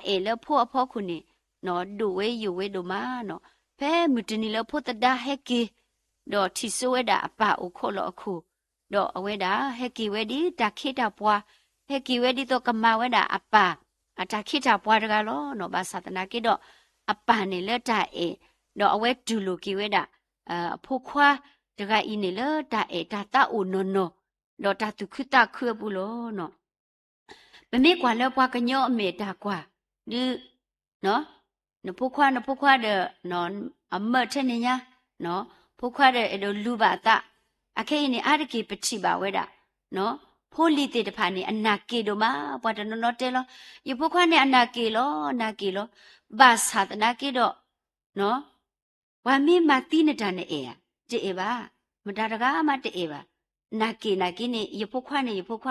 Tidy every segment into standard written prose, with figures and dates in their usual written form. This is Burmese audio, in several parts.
เอแล้วพ่อคุณนี่เนาะดูเวอยู่เวดูมาเนาะแพ้มือตนี่แล้วพ่อตะดาเฮกีดอที่สวยดาป่าอุโคลอคูดอเอาไว้ดาเฮกีเวดีตาคิดาปัวเฮกีเวดีตัวกำมาเวดาอป่าอาจจะคิดาปัวดกาลอเนาะบาสาตนากิดออป่านี่เลตาเอดอเอาไว้ดูลูกิเวดาผู้ควาดกาอีนี่เลตาเอตาตาอุนโนดอตาตุคุตาคือบุโลเนาะเป็นไม่กว่าแล้วกว่ากันย่อเมตากว่าดื้อเนาะนผู้ควาเดนอนอเมเทนี่ยเนาะผู้ควาเดเอโดลูบาตาอาเคนี่อาริกีปฏิบาเวดาเนาะโพลีติตพานี่อนาเกโดมาปะตนนอเตลอยู่ผู้ควานี่อนาเกโลบาสาตนาเกโดเนาะว่ามีมาตีนดานี่เอเจเอบามดารกามาเตเอบานาเกนี่อยู่ผู้คว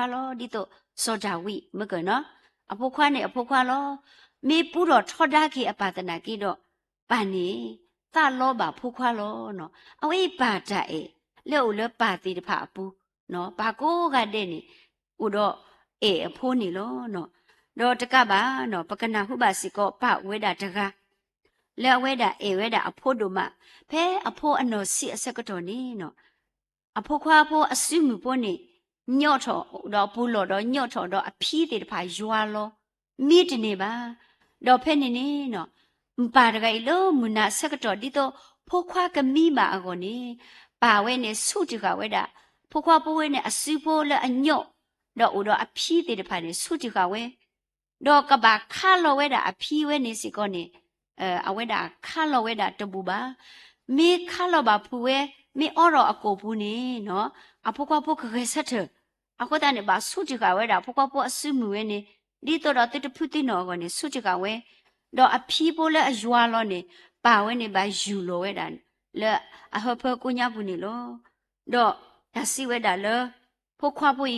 าโลดิโตโซดาวิเมื่อก่อนเนาะอผู้ควาโลมีปูดอทอดากีอปาตนากีดอปานีตาโลบาผู้ควาโลเนาะเอาไอ้ปาจาเอเลวเลปาติดผาปูเนาะปาโกกาเดนี่อุดอเออพูนี่โลเนาะดอตะกะบาเนาะปะกนาหุบาสิโกปะเวดาตะกะเลวเวดาเอเวดาอโพดุมะเพอโพอโนสิอสกะตอนี่เนาะอโพควาโพอสุมุปนี่ညော့ထောတော့ဘူးလို့တော့ညော့ထောတော့အဖီးတွေတဖာရွာလို့မိတနေပါတော့ဖဲနေနေနော်ပါတကယ်လို့မနာဆက်ကတော့ဒီတော့ဖိုးခွားကမိမာအကောနေပါဝဲနေစုတကဝဲတာဖိုးခွားပိုးဝဲနေအစူဖိုးလက်အညော့တော့ဦးတော့အဖီးတွေတဖာနေစုတကဝဲတော့ကဘာခါလောဝဲတာအဖီးဝဲနေစီကောနေအဝဲတာခါလောဝဲတာတပူပါမေခါလောပါဖူဝဲမေအော်တော့အကိုဘူးနေနော်အဖိုးခွားဖိုးခဲဆက်တယ်အခုတည်းနေပါစုကြကဝဲတာဖိုးခွားဖိုးအစုမှုဝဲနေဒီတော့တတဖုတိနော်ကောနေစုကြကဝဲတော့အဖီးပိုးလဲအယွာလောနေပါဝဲနေပါယူလောဝဲတာလဲအဟဖကိုညာဘူးနေလောတော့ဒါစီဝဲတာလဲဖိုးခွားဖိုး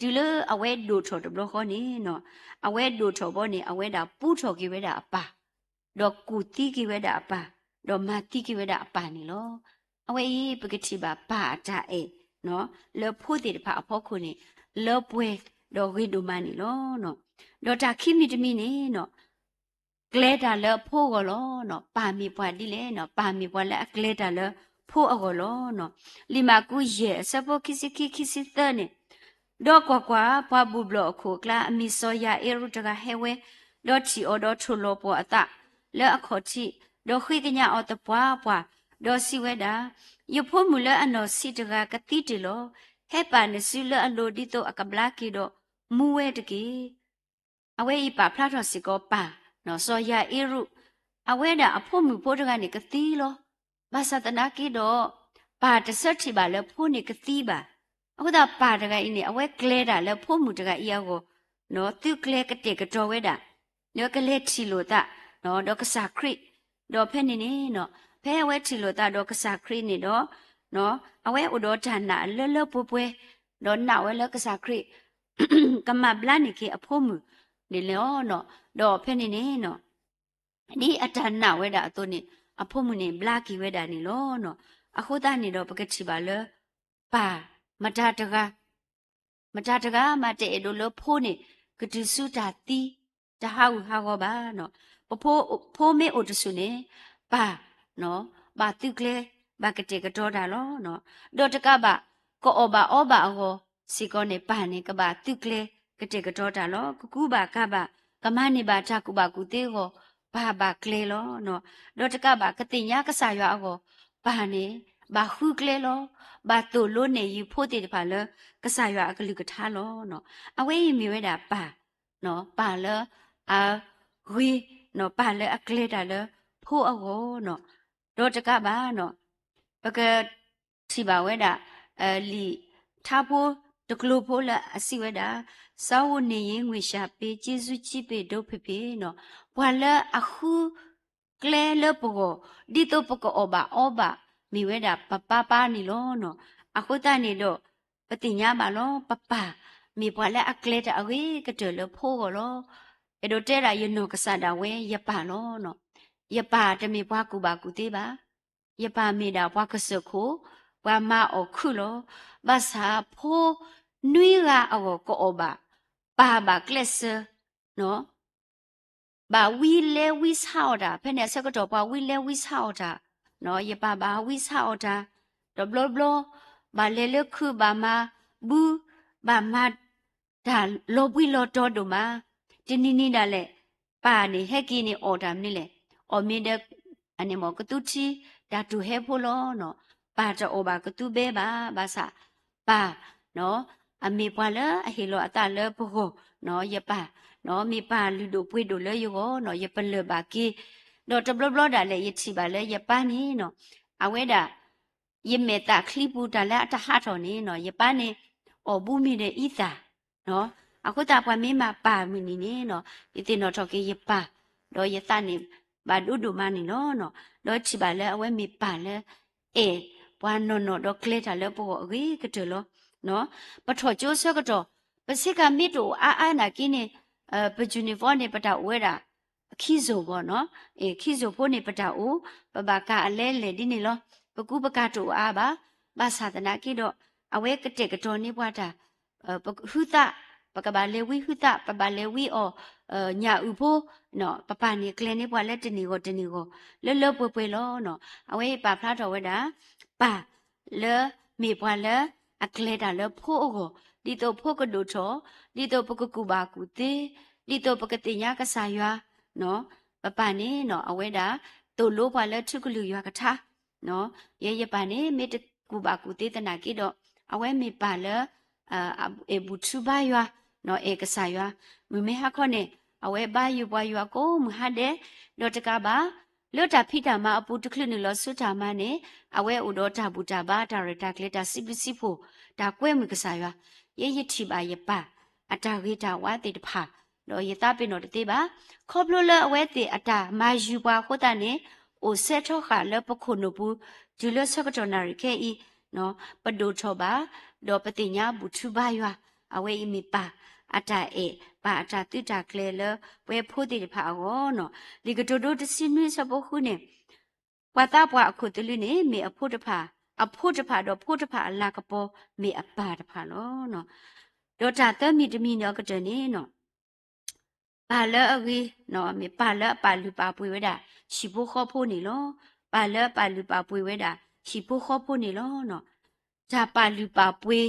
ဒီလဲအဝဲဒိုထော်တဘလခေါနေနော်အဝဲဒိုထော်ဘောနေအဝဲတာပူးထော်ကြီးဝဲတာအပါတော့ကူတီကြီးဝဲတာအပါတော့မာတီကြီးဝဲတာအပါနေလောအဝဲပကတိပါပါတာအေเนาะเลพูดติดผาพ่อคุณนี่เลป่วยดอกริดูมานี่เนาะดอกตาคิมิตมีนี่เนาะเกลดาเลพ่อก็เนาะปามีปวดดิเลเนาะปามีปวดแล้วเกลดาเลพ่อก็เนาะลิมากูเย่ซะพอคิสิเตนี่ดอกกว่าปาบุบลอโคกลามีซอยาเอรุตกะเฮเวดอกที่อดอทุโลปอตะแล้วอขอที่ดอกคุยกันยาอตะปวดอกสิเวดาอยู่พ่อมูลอันนอสิตกะกะติติโลเฮปานิสุลอโลดิโตอะกะบลากิโดมูเวตกีอเวอีปาพลาทอสิโกปาเนาะซอยาเอรุอเวดาอพ่อมูโพตกะนี่กะติโลบาสตนากิโดปาตะสัตถิบาเลพ่อนี่กะติบาအခုဒါပါတကအိနေအဝဲကလဲတာလဲဖို့မှုတကအိယောကိုနော်သူကလဲကတဲ့ကတော်ဝဲတာနော်ကလဲချီလို့တာနော်တော့ကစားခရစ်တော့ဖဲနေနေနော်ဖဲဝဲချီလို့တာတော့ကစားခရစ်နေတော့နော်အဝဲဥတော်ဌာနလဲပွဲတော့နောက်ဝဲလဲကစားခရစ်ကမဘလနိကေအဖို့မှုနေလောနော်တော့ဖဲနေနေနော်ဒီအတနာဝဲတာအသွနေအဖို့မှုနေဘလာကီဝဲတာနေလောနော်အခုတာနေတော့ပကတိပါလဲပါမတာတကားမတဲ့လိုလိုဖိုးနေကတိစုတာတီတဟာဟုဟာကောပါနော်ဖိုးမေအိုတဆုနေပါနော်ဘာတုကလေဘာကတဲ့ကတော့တာလောနော်ဒေါ်တကပါကောဩဘာအောစီကောနေပါနေကပါတုကလေကတဲ့ကတော့တာလောကူပါကပါကမနေပါချကူပါကူသေးကိုဘာကလေလောနော်ဒေါ်တကပါကတိညာကဆာရွာအောပါနေဘာခုကလေလောဘာတူလို့နေယူဖို့တည်တပါလကဆာရွာအကလူကထားလောနော်အဝေးမြွေတာပါနော်ပါလအာဝီနော်ပါလအကလေတာလဖို့အောနော်တော့တကပါနော်ပကတိပါဝဲတာလီထားဖို့တကလူဖို့လအစီဝဲတာစောင်းနေရင်ငွေရှာပေးကျေးဇူးချစ်ပေးတို့ဖေဖေနော်ဘွာလအခုကလေလပကိုဒီတော့ပကောဩဘာမိဝဲတာပနီလောနော်အခုတနေတော့ပတိညာပါလောပမိပွားလဲအကလေတအဝေးကတလဖိုးကောလောအဲ့တော့တဲ့ရယနုကဆတာဝဲရပါလောနော်ရပါတမိပွားကူပါကူသေးပါရပါမိတာဘွားကစခိုဘွားမအခုလောဘာသာဖိုးနွေးကအောကောဘာကလစ်နော်把为了为sao da ဖက်နဲ့ဆက်ကတော့ပါ为了为sao da နော်ယပါပါ为sao da တော့ဘလဘလဘာလဲလခုဘာမဘူးဘာမဒါလောပွီလောတော်တို့မှာတင်းနီနီဒါလေပါနေဟက်ကီနေအော်ဒါမနီလေအော်မင်းတဲ့အနေမကတူချီဒါတူဟဲဖိုလောနော်ပါတော့ဘာကတူပဲပါဘာစာပါနော်အမေပွာလအဟီလောအတလဘဟနော်ယပါနော်မိပါလူတို့ပွေတို့လဲယောနော်ယပလဘာကီတော့တဘလဘလဒါလေယချီပါလေယပနီနော်အဝဲဒါယမေတာခလီပူဒါလာတဟာတော်နေနော်ယပနေအော်ဘူးမိတဲ့ဤသာနော်အခုတာပွားမင်းမပါမီနေနေနော်ဒီတင်တော့တော့ကေယပါတော့ယတနေဘာဒုဒုမနေနော်နော်တော့ချီပါလေအဝဲမိပါလေအေပွားနော်နော်တော့ကလေတာလေပို့အကြီးကတလောနော်ပထောကျိုးဆကတော့ပစိကမိတို့အာနာကင်းနေပဂျူနီဖောနေပတာဝဲတာခီဇိုပေါ့နော်ခီဇိုဖို့နေပတာအိုပပကအလဲလေဒီနေလောပကူပကတူအားပါဘာသာတနာကိတော့အဝဲကတဲ့ကတော်နေပွားတာဟုသပကဘာလေဝိဟုသပပလေဝိအောညာဥဖို့နော်ပပနေကလနေပွားလက်တနေကိုလောလောပွပွလောနော်အဝဲပါဖလားတော်ဝဲတာပါလေမေပွားလေအကလေတာလေဖို့ကိုဒီတော့ဖို့ကဒုထောဒီတော့ပကကူပါကူတေဒီတော့ပကတိညာကဆာရွာနော်ပပနေနော်အဝဲတာတို့လို့ပွားလေထုကလူရွာကထားနော်ရပနေမေတကူပါကူတေတနာကိတော့အဝဲမေပါလေအေဘူချူပါရွာနော်ဧကဆာရွာမမေဟာခေါနေအဝဲပါယူပွားရွာကိုမဟာတဲ့တော့တကပါလွတ်တာဖိတာမအပူတခလနလဆုတာမနဲ့အဝဲဥတော်တာဘူတာဘာဒါရတာကလေတာစီပစီဖို့ဒါကွဲမကဆာရွာရထီပါရပါအတာဂေတာဝါတေတဖာတော့ရတာပင်တော့တေးပါခေါပလိုလအဝဲတေအတာမာယူပါခိုတာနဲ့အိုဆက်ထောခါလပခုနဘူးဂျူလဆကတော်နာရခဲဤနော်ပဒိုထောပါတော့ပတိညာဘူထူပါရွာအဝဲဤမိပါအတာအေပါအတာတိတာကလေလဝဲဖိုးတေတဖာဟောနော်ဒီကတိုတိုတစင်းနွေးစပုခုနဲ့ဝါတာပွားအခုတလူနေမေအဖို့တဖာတော့ဖို့တဖာအလာကပေါ်မေအပါတဖာလောနော်ဒေါတာတမီတမီနော်ကတနေနော်ပါလအဝီနော်မေပါလပါလူပါပွေဝဲတာရှိဖို့ခေါ်ဖို့နေလောပါလပါလူပါပွေဝဲတာရှိဖို့ခေါ်ဖို့နေလောနော်ဂျာပါလူပါပွေ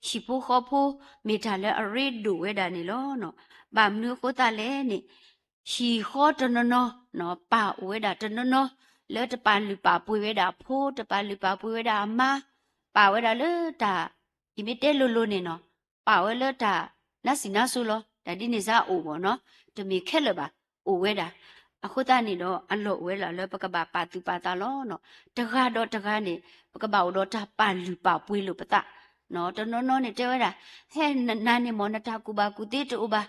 ရှိဖို့ခေါ်ဖို့မေတာလအရိဒူဝဲတာနေလောနော်ဘာမနုကိုတာလဲနေရှိခေါ်တနော်ပါဝဲတာတနော်လဲတပါလူပါပွေဝဲတာဖိုးတပါလူပါပွေဝဲတာအမပါဝဲတာလေတာဒီမတဲလိုနေနော်ပါဝဲလေတာနတ်စီနာဆူလောဒါဒီနေစားအိုပေါ့နော်တမီခက်လပါအိုဝဲတာအခုတနေတော့အလော့ဝဲလာလဲပကပါပါတူပါတာလောနော်တကားတော့တကားနေပကပါတော့တာပါလူပါပွေးလို့ပတနော်တနော်နေတဲဝဲတာဟဲနာနေမောနတာကူပါကူတေးတူပါ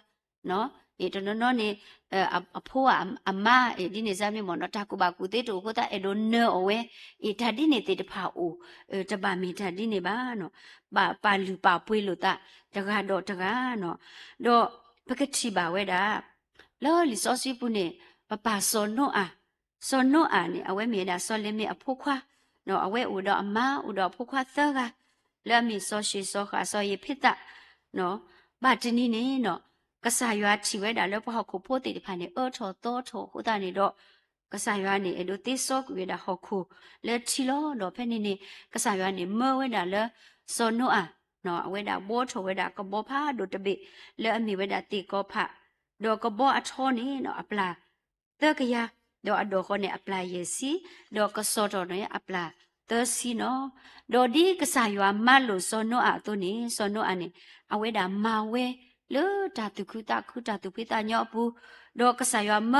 နော်ဒီတနော်နေအဖိုးအမဒီနေစားမြေမောနတာကူပါကူတေးတူကိုတာအဲ့လိုနော်ဝဲဒါဒီနေတေးတဖာအိုတပါမီဒါဒီနေပါနော်ပါလူပါပွေးလို့တာတကားတော့တကားနော်တော့ပကတိပါဝဲတာလောလီစောစီပူနေပစောနောအာနေအဝဲမြေတာစောလင်းမြေအဖို့ခွာနော်အဝဲဥတော်အမဥတော်ဖို့ခွာသောကလဲမီစောရှိစောခါစောရဖြစ်တာနော်ဘာတနီနေနော်ကဆာရွာချီဝဲတာလောပဟောက်ကိုဖို့တေတဖာနေအောထောတောထောဟိုတာနေတော့ကဆာရွာနေအဲ့လိုတေစောကွေတာဟောက်ခုလဲချီလောတော့ဖက်နေနေကဆာရွာနေမောဝဲတာလဲစောနောအာနော်အဝဲတာဘောထောဝဲတာကဘောဖာဒိုတပိလဲအမီဝဲတာတေကောဖတော့ကဘောအထောနေနော်အပလာတကရတော့အတော့ခေါနေအပလာရစီတော့ကစောတော်နေအပလာသစီနော်တော့ဒီကဆာရွာမတ်လို့စောနောအာသူနေစောနောအာနေအဝဲတာမာဝဲလောတာတုခုတာတုဖိတာညောဘူးတော့ကဆာရွာမ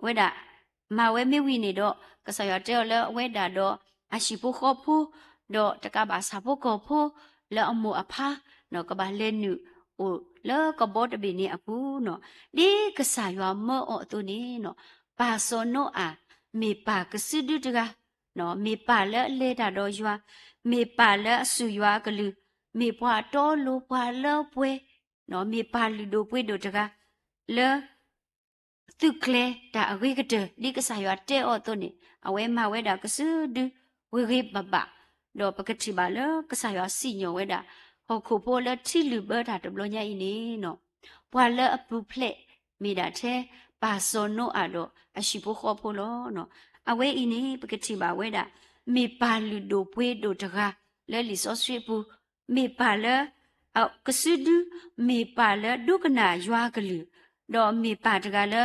ဝဲတာမာဝဲမေဝီနေတော့ကဆာရွာတဲလဲဝဲတာတော့အရှိဖို့ခေါ်ဖို့တော့တကဘာစာဖို့ခေါ်ဖို့လဲအမအဖာနော်ကဘာလဲနုအိုလဲကဘောတဘီနေအခုနော်ဒီကဆာရွာမောအသူနေနော်ပါစောနောအာမေပါကစဒုတကနော်မေပါလဲလဲတာတော့ရွာမေပါလဲအဆူရွာကလူမေဘွားတော်လိုဘွားလောပွဲနော်မေပါလူတို့ပွေတို့တကလဲသူကလေတာအဝေးကတဒီကဆာရွာတဲအော်တုန်နေအဝဲမဝဲတာကစဒုဝေရိပပတော့ပကတိပါလဲကဆာရွာစီညောဝဲတာဟောခုပေါ်လဲချီလူဘတာတဘလညာဤနေနော်ဘွာလဲအပူဖလက်မိတာတဲ့ပ ပါစောနို့အတော့အရှိဖို့ခေါ်ဖို့လို့နော်အဝဲအင်းနေပကတိပါဝဲတာမေပါလူတို့ပွေးတို့တကားလဲလီစောဆွေဘူးမေပါလဲအောက်ကစုဒူမေပါလဲဒုကနာရွာကလူတော့မေပါတကားလဲ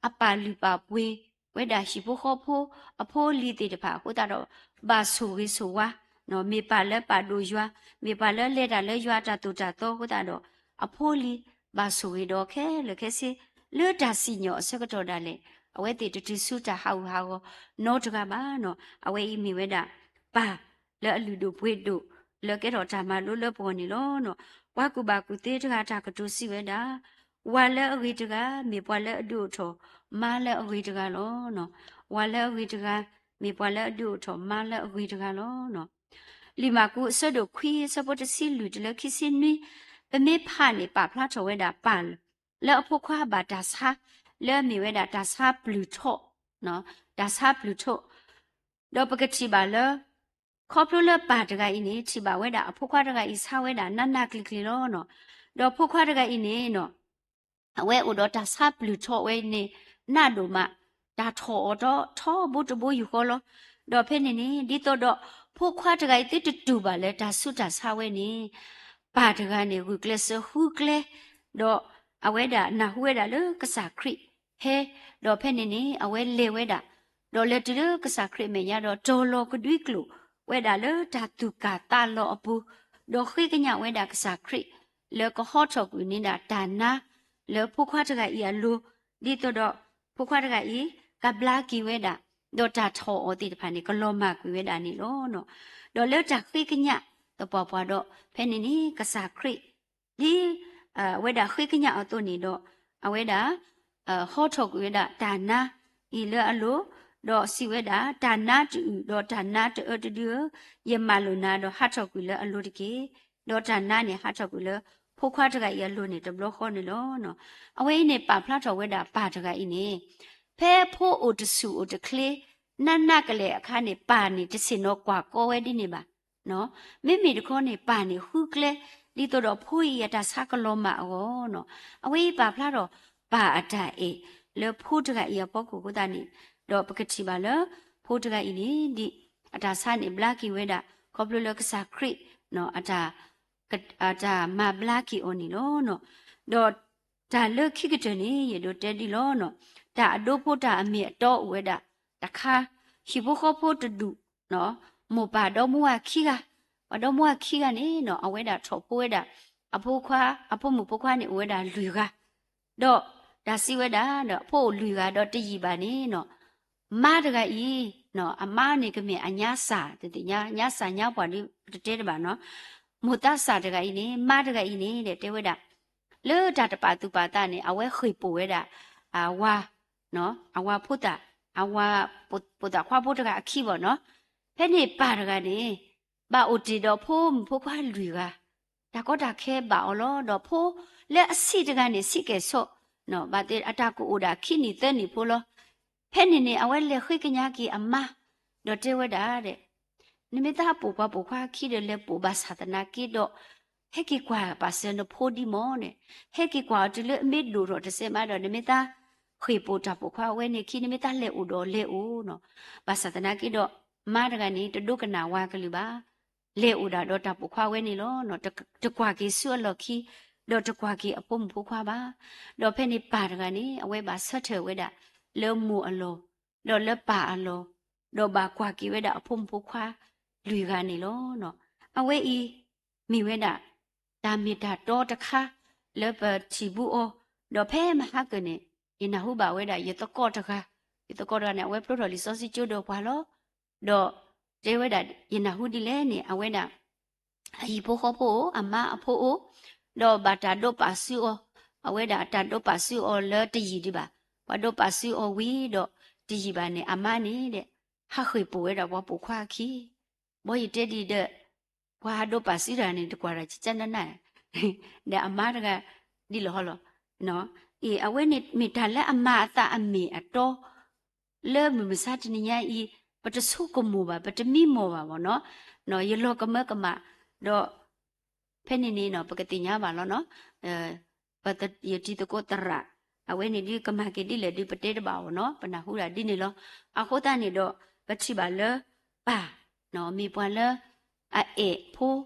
အပါလူပါပွေးဝဲတာရှိဖို့ခေါ်ဖို့အဖိုးလီတဲ့တဖာဟိုတာတော့ဘာဆူရီဆူဝါနော်မေပါလဲပါတို့ရွာမေပါလဲလဲတာလဲရွာတာတူတာတော့ဟိုတာတော့အဖိုးလီဘာဆူရီတော့ခဲလေခဲစီလွတ်တာစီညောဆကတော်တာလေအဝဲတေတူဆူတာဟောနောတကပါနော်အဝဲဤမိဝဲတာပါလဲအလူတို့ဘွေတို့လဲကဲတော်တာမလို့လဲပေါ်နေလို့နော်ဝါကူပါကူတေတကတာကတူစီဝဲတာဝါလဲအဝေတကမေပွားလဲအတူထောမာလဲအဝေတကလောနော်ဝါလဲအဝေတကမေပွားလဲအတူထောမာလဲအဝေတကလောနော်လီမာကူဆဒိုခွီစပေါ်တစီလူတလဲခိစင်းနီပမေဖာနေပါဖလာထောဝဲတာပန်လဲအဖို့ခွာဘာတာစာလဲမီဝဲတာတာစာဘလူထောနော်တာစာဘလူထောတော့ပကတိပါလဲခေါပလိုလပါတကအိနေချိပါဝဲတာအဖို့ခွာတကအိဆာဝဲတာနတ်နကလီကလီလောနော်တော့ဖို့ခွာတကအိနေနော်အဝဲဥတော့တာစာဘလူထောဝဲနေနတ်တို့မဒါထောတော့ထောဘုတဘယူခေါ်လောတော့ဖဲနေနေဒီတော့ဖို့ခွာတကအိတိတူပါလဲဒါဆုတာဆာဝဲနေပါတကနေဝကလဆဟူကလေတော့အဝဲတာနာဟူဝဲတာလေကစားခရိဟဲတော့ဖဲနေနေအဝဲလေဝဲတာတော့လေတူကစားခရိမေရတော့တော်လောကဒွိကလူဝဲတာလေဓာတုကတာလောအပူတော့ခိကညဝဲတာကစားခရိလေကဟော့ထောက်ကူနေတာဒါနာလေဖုခွားတကဤအလူဒီတော့ဖုခွားတကဤကဘလာကီဝဲတာတော့တာထောအတိတဖာနေကလောမကွေဝဲတာနေလို့နော်တော့လေတာခိကညတော့ပွားတော့ဖဲနေနေကစားခရိဒီဝဲတာခိကညအတော့နေတော့အဝဲတာဟော့ထောက်ကွေတာဒါနာဤလေအလူတော့စီဝဲတာဒါနာတူတော့ဒါနာတူယမလူနာတော့ဟတ်ထောက်ကွေလေအလူတကေတော့ဒါနာနေဟတ်ထောက်ကွေလေဖိုခွားတကရလို့နေတဘလခေါ်နေလို့နော်အဝဲနေပါဖလာထော်ဝဲတာပါတကဤနေဖဲဖိုးအိုတဆူအိုတကလေးနတ်နတ်ကလေးအခါနေပါနေတစင်တော့ကွာကောဝဲဒီနေပါနော်မိမိတခေါ်နေပါနေဟူကလေးဒီတော့ဖိုးရတာစကလောမအောနော်အဝဲပါဖလာတော့ပါအတအေလေဖိုးတကရပေါ့ကိုကိုတာနေတော့ပကတိပါလဖိုးတကဤနေဒီအတာဆာနေဘလာကီဝဲတာခေါပလိုလကစားခရိနော်အတာอาจารย์มาบลากิโอนี่ล้อเนาะดอดาเลิกคิกตนี่ยโดเตดิล้อเนาะดาอโดโพดาอเมอตอเวดาตะคาฮิโบขอโพตดุเนาะโมบาดอมัวခိกาบาดอมัวခိกานี่เนาะอเวดาทอโพเวดาอโพควาอโพมุโพควานี่เวดาลุยกาดอดาซิเวดาเนาะโพลุยกาดอตยีบานี่เนาะมาตะกะอีเนาะอามานี่กะเมอัญญาสาติญาญาสาญาปวานี่เตๆบาเนาะမူတဆာတကဤနေမတကဤနေတဲ့တဲဝဲတာလေတာတပါတူပါတာနေအဝဲခိပူဝဲတာအဝါနော်အဝါဖုတာအဝါပုတာခွာဖို့တကအခီပေါ့နော်ဖဲနေပါတကနေဘာအိုတီတော့ဖိုးဖိုးခွာလူကဒါကောတာခဲပါအော်လို့တော့ဖိုးလက်အစီတကနေစီကဲဆော့နော်ဘာတဲ့အတာကိုအိုတာခိနီတဲ့နေဖိုးလို့ဖဲနေနေအဝဲလက်ခိကညာကီအမတော့တဲဝဲတာတဲ့နိမိတာပူပါပူခွာခိတယ်လေပူပါသာတနာကိတော့ဟဲကိကွာပါစနဖိုဒီမောနဲ့ဟဲကိကွာတလေအမစ်လူတော့တစမတော့နိမိတာခွေပူတာပူခွာဝဲနေခိနိမိတာလေဦးတော့လေဦးနော်ပါသာတနာကိတော့မာတကနေတဒုကနာဝါကလူပါလေဦးတာတော့တပူခွာဝဲနေလို့နော်တကွာကိဆွလော်ခိတော့တကွာကိအပုံပူခွာပါတော့ဖဲနေပါတကနေအဝဲပါဆက်ထဲဝဲတာလောမူအလောတော့လက်ပါအလောတော့ပါကွာကိဝဲတာအပုံပူခွာလူကနေလို့နော်အဝဲဤမိဝဲတာဒါမီတာတော့တခါလေပချီဘူးအောတော့ဖဲမဟာကနေယနာဟုပါဝဲတာရတကောတခါရတကောရနဲ့အဝဲပရိုတော်လီစောစီကျိုးတော့ဘာလို့တော့တဲဝဲတာယနာဟုဒီလဲနေအဝဲတာအဟိဖို့ခေါ်ဖို့အမအဖို့တော့ဘာတာတော့ပါစီအောအဝဲတာတာတော့ပါစီအောလဲတည်ဒီပါဘာတော့ပါစီအောဝီတော့တည်ပါနဲ့အမနေတဲ့ဟာခွေပိုဝဲတာဘောပူခွာခီဘောရတဲ့ဒီတဲ့ဘာတော့ပါစီရာနေတကွာရချန်နနာဒါအမတကဒီလောဟလောနော်အေအဝဲနေမိတာလက်အမအသအမေအတော်လဲမစားတနေရဤပတဆုကမူပါပတမိမောပါဘောနော်နော်ရလောကမကမတော့ဖဲနေနေနော်ပကတိညာပါလောနော်ပတယတိတကိုတရ အဝဲနေဒီကမကေဒီလေဒီပတေတပါဝနော်ပနာဟူရာဒီနေလောအခုတနေတော့ပချိပါလပါနော်မိပွာလအေဖိုး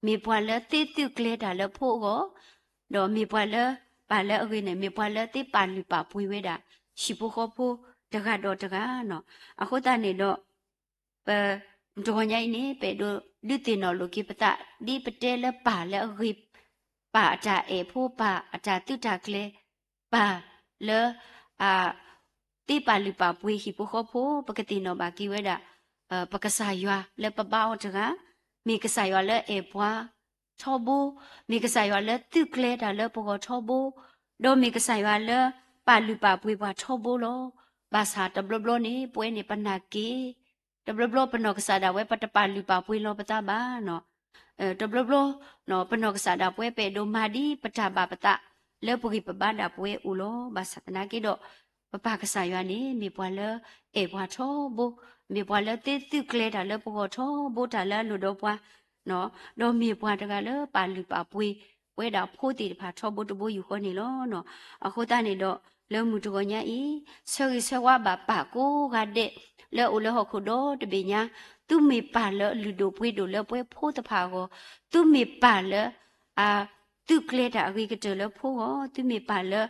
မိပွာလတေတုကလေတာလဖိုးကိုတော့မိပွာလပါလအဝဲနေမိပွာလတေပါလူပါပွေဝဲတာရှိဖို့ခေါ်ဖို့တကတော့တကနော်အခုတနေတော့ပဒေါ်ညိုင်းနေပေတို့လူတင်တော်လူကိပတဒီပတဲလပါလအရိပါအတာအေဖိုးပါအတာတုတာကလေပါလေအာတိပါလူပါပွေဟိပိုခေါ်ဖို့ပကတိနောဘာကိဝဲတာပကဆာရွာလေပပောက်တကမိကဆာရွာလေအေပွားချောဘူမိကဆာရွာလေတုကလေတာလေပိုချောဘူဒိုမိကဆာရွာလေပါလူပါပွေပွားချောဘူလောဘာသာတဘလဘလနေပွဲနေပနာကေတဘလဘလပနောကဆာဒါဝဲပတပါလူပါပွေလောပတာဘာနော်တဘလဘလနော်ပနောကဆာဒါပွဲပေဒိုမာဒီပတာဘာပတာလေပုဂိပဘာဒါပွဲဦးလောဘာသနာကေတော့ပပကဆာရွာနေမြေပွာလေအေပွားထောဘူမြေပွာလေတေတုကလေတာလေပိုထောဘူတာလေလူတော့ပွားနော်တော့မြေပွားတကလေပါလူပါပွေဝဲတာဖိုးတီတဖာထောဘူတဘူယူခေါ်နေလောနော်အခုတနေတော့လဲမှုတကောညာဤဆောရီဆောဝါဘာပါကိုကတဲ့လဲဦးလဲဟခုတော့တပိညာသူမေပါလေလူတို့ပွေတို့လဲပွဲဖိုးတဖာကိုသူမေပါလေအာသူကလေတာအဂိကတလေဖိုးဟောသူမေပါလေ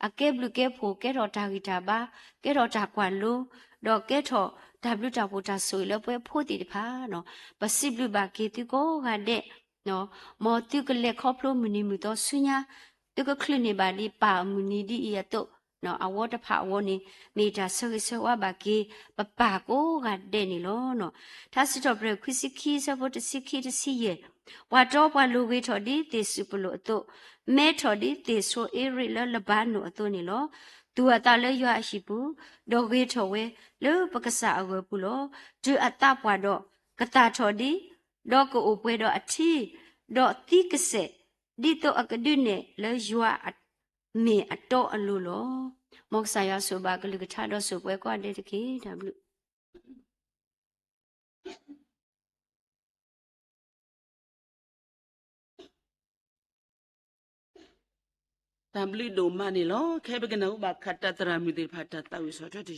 အကဲဘလူကဲဖိုကဲတော့တာဂီတာပါကဲတော့တာကွာလို့တော့ကဲတော့ဒါဘလူတာပိုတာဆိုလေပွဲဖိုးတီတဖာနော်ပစိဘလူဘာကေတူကိုကတဲ့နော်မောတူကလေခေါပလိုမူနီမူတော့ဆွညာတူကခလနေပါဒီပါမူနီဒီရတော့နော်အဝတ်တဖာဝနေမိတာဆွေဆွာဘာကေပပကိုကတဲ့နေလို့နော်ဒါစစ်တော့ပြခွစီခီဆဖို့တစီခီတစီရဲ့ဝါတော့ဘလူဝေးထော်ဒီတေစုပလို့အတော့မဲထော်ဒီတေဆိုအေရီလလဘာနုအတော့နေလို့သူအတာလဲရွာရှိဘူးဒေါ်ဝေးထော်ဝဲလေပကဆာအဝဲဘူးလို့သူအတာပွားတော့ကတာထော်ဒီဒေါ်ကိုအပွဲတော့အချီဒေါ်တိကစေဒီတော့အကဒုနေလေရွာမေအတော့အလိုလို့မောက်ဆာရဆိုပါကလူကချတော့ဆိုပွဲကွာတဲ့တခေဒါဘလူတမ်ဘလီဒိုမနီလောခဲပကနောဘာခတ်တတရာမီဒီဖတ်တတဝိဆိုတဲ့တီ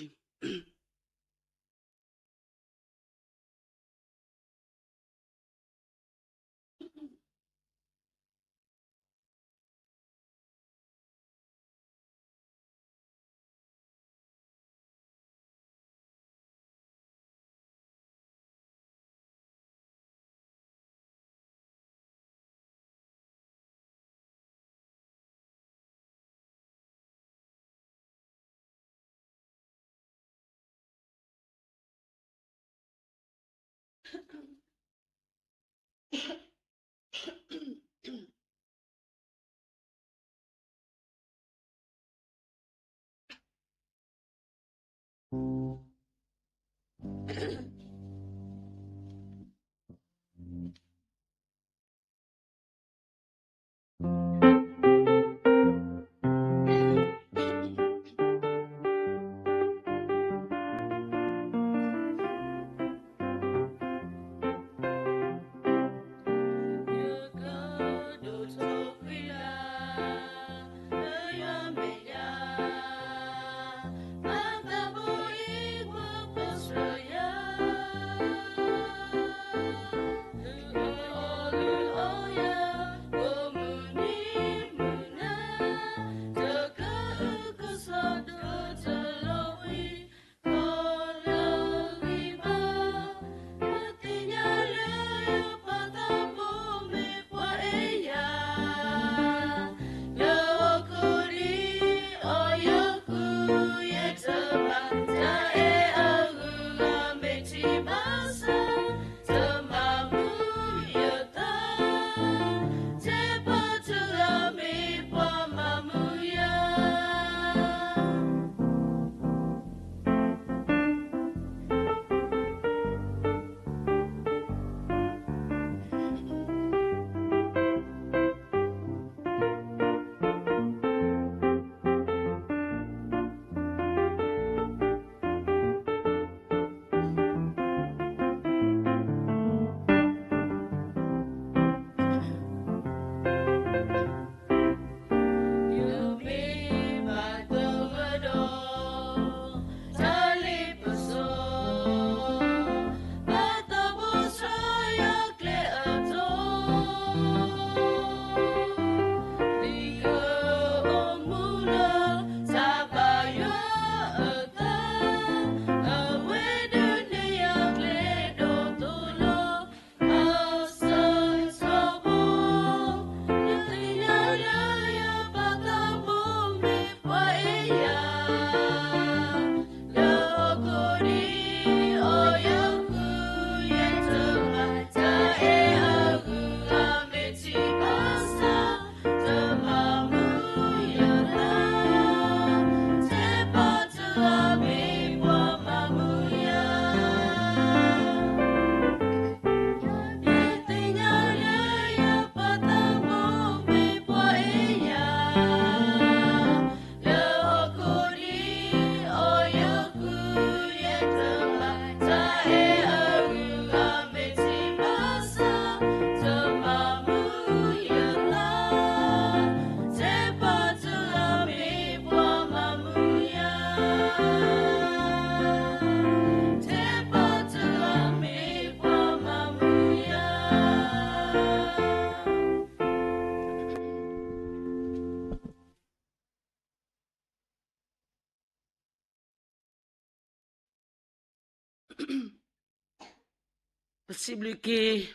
possibly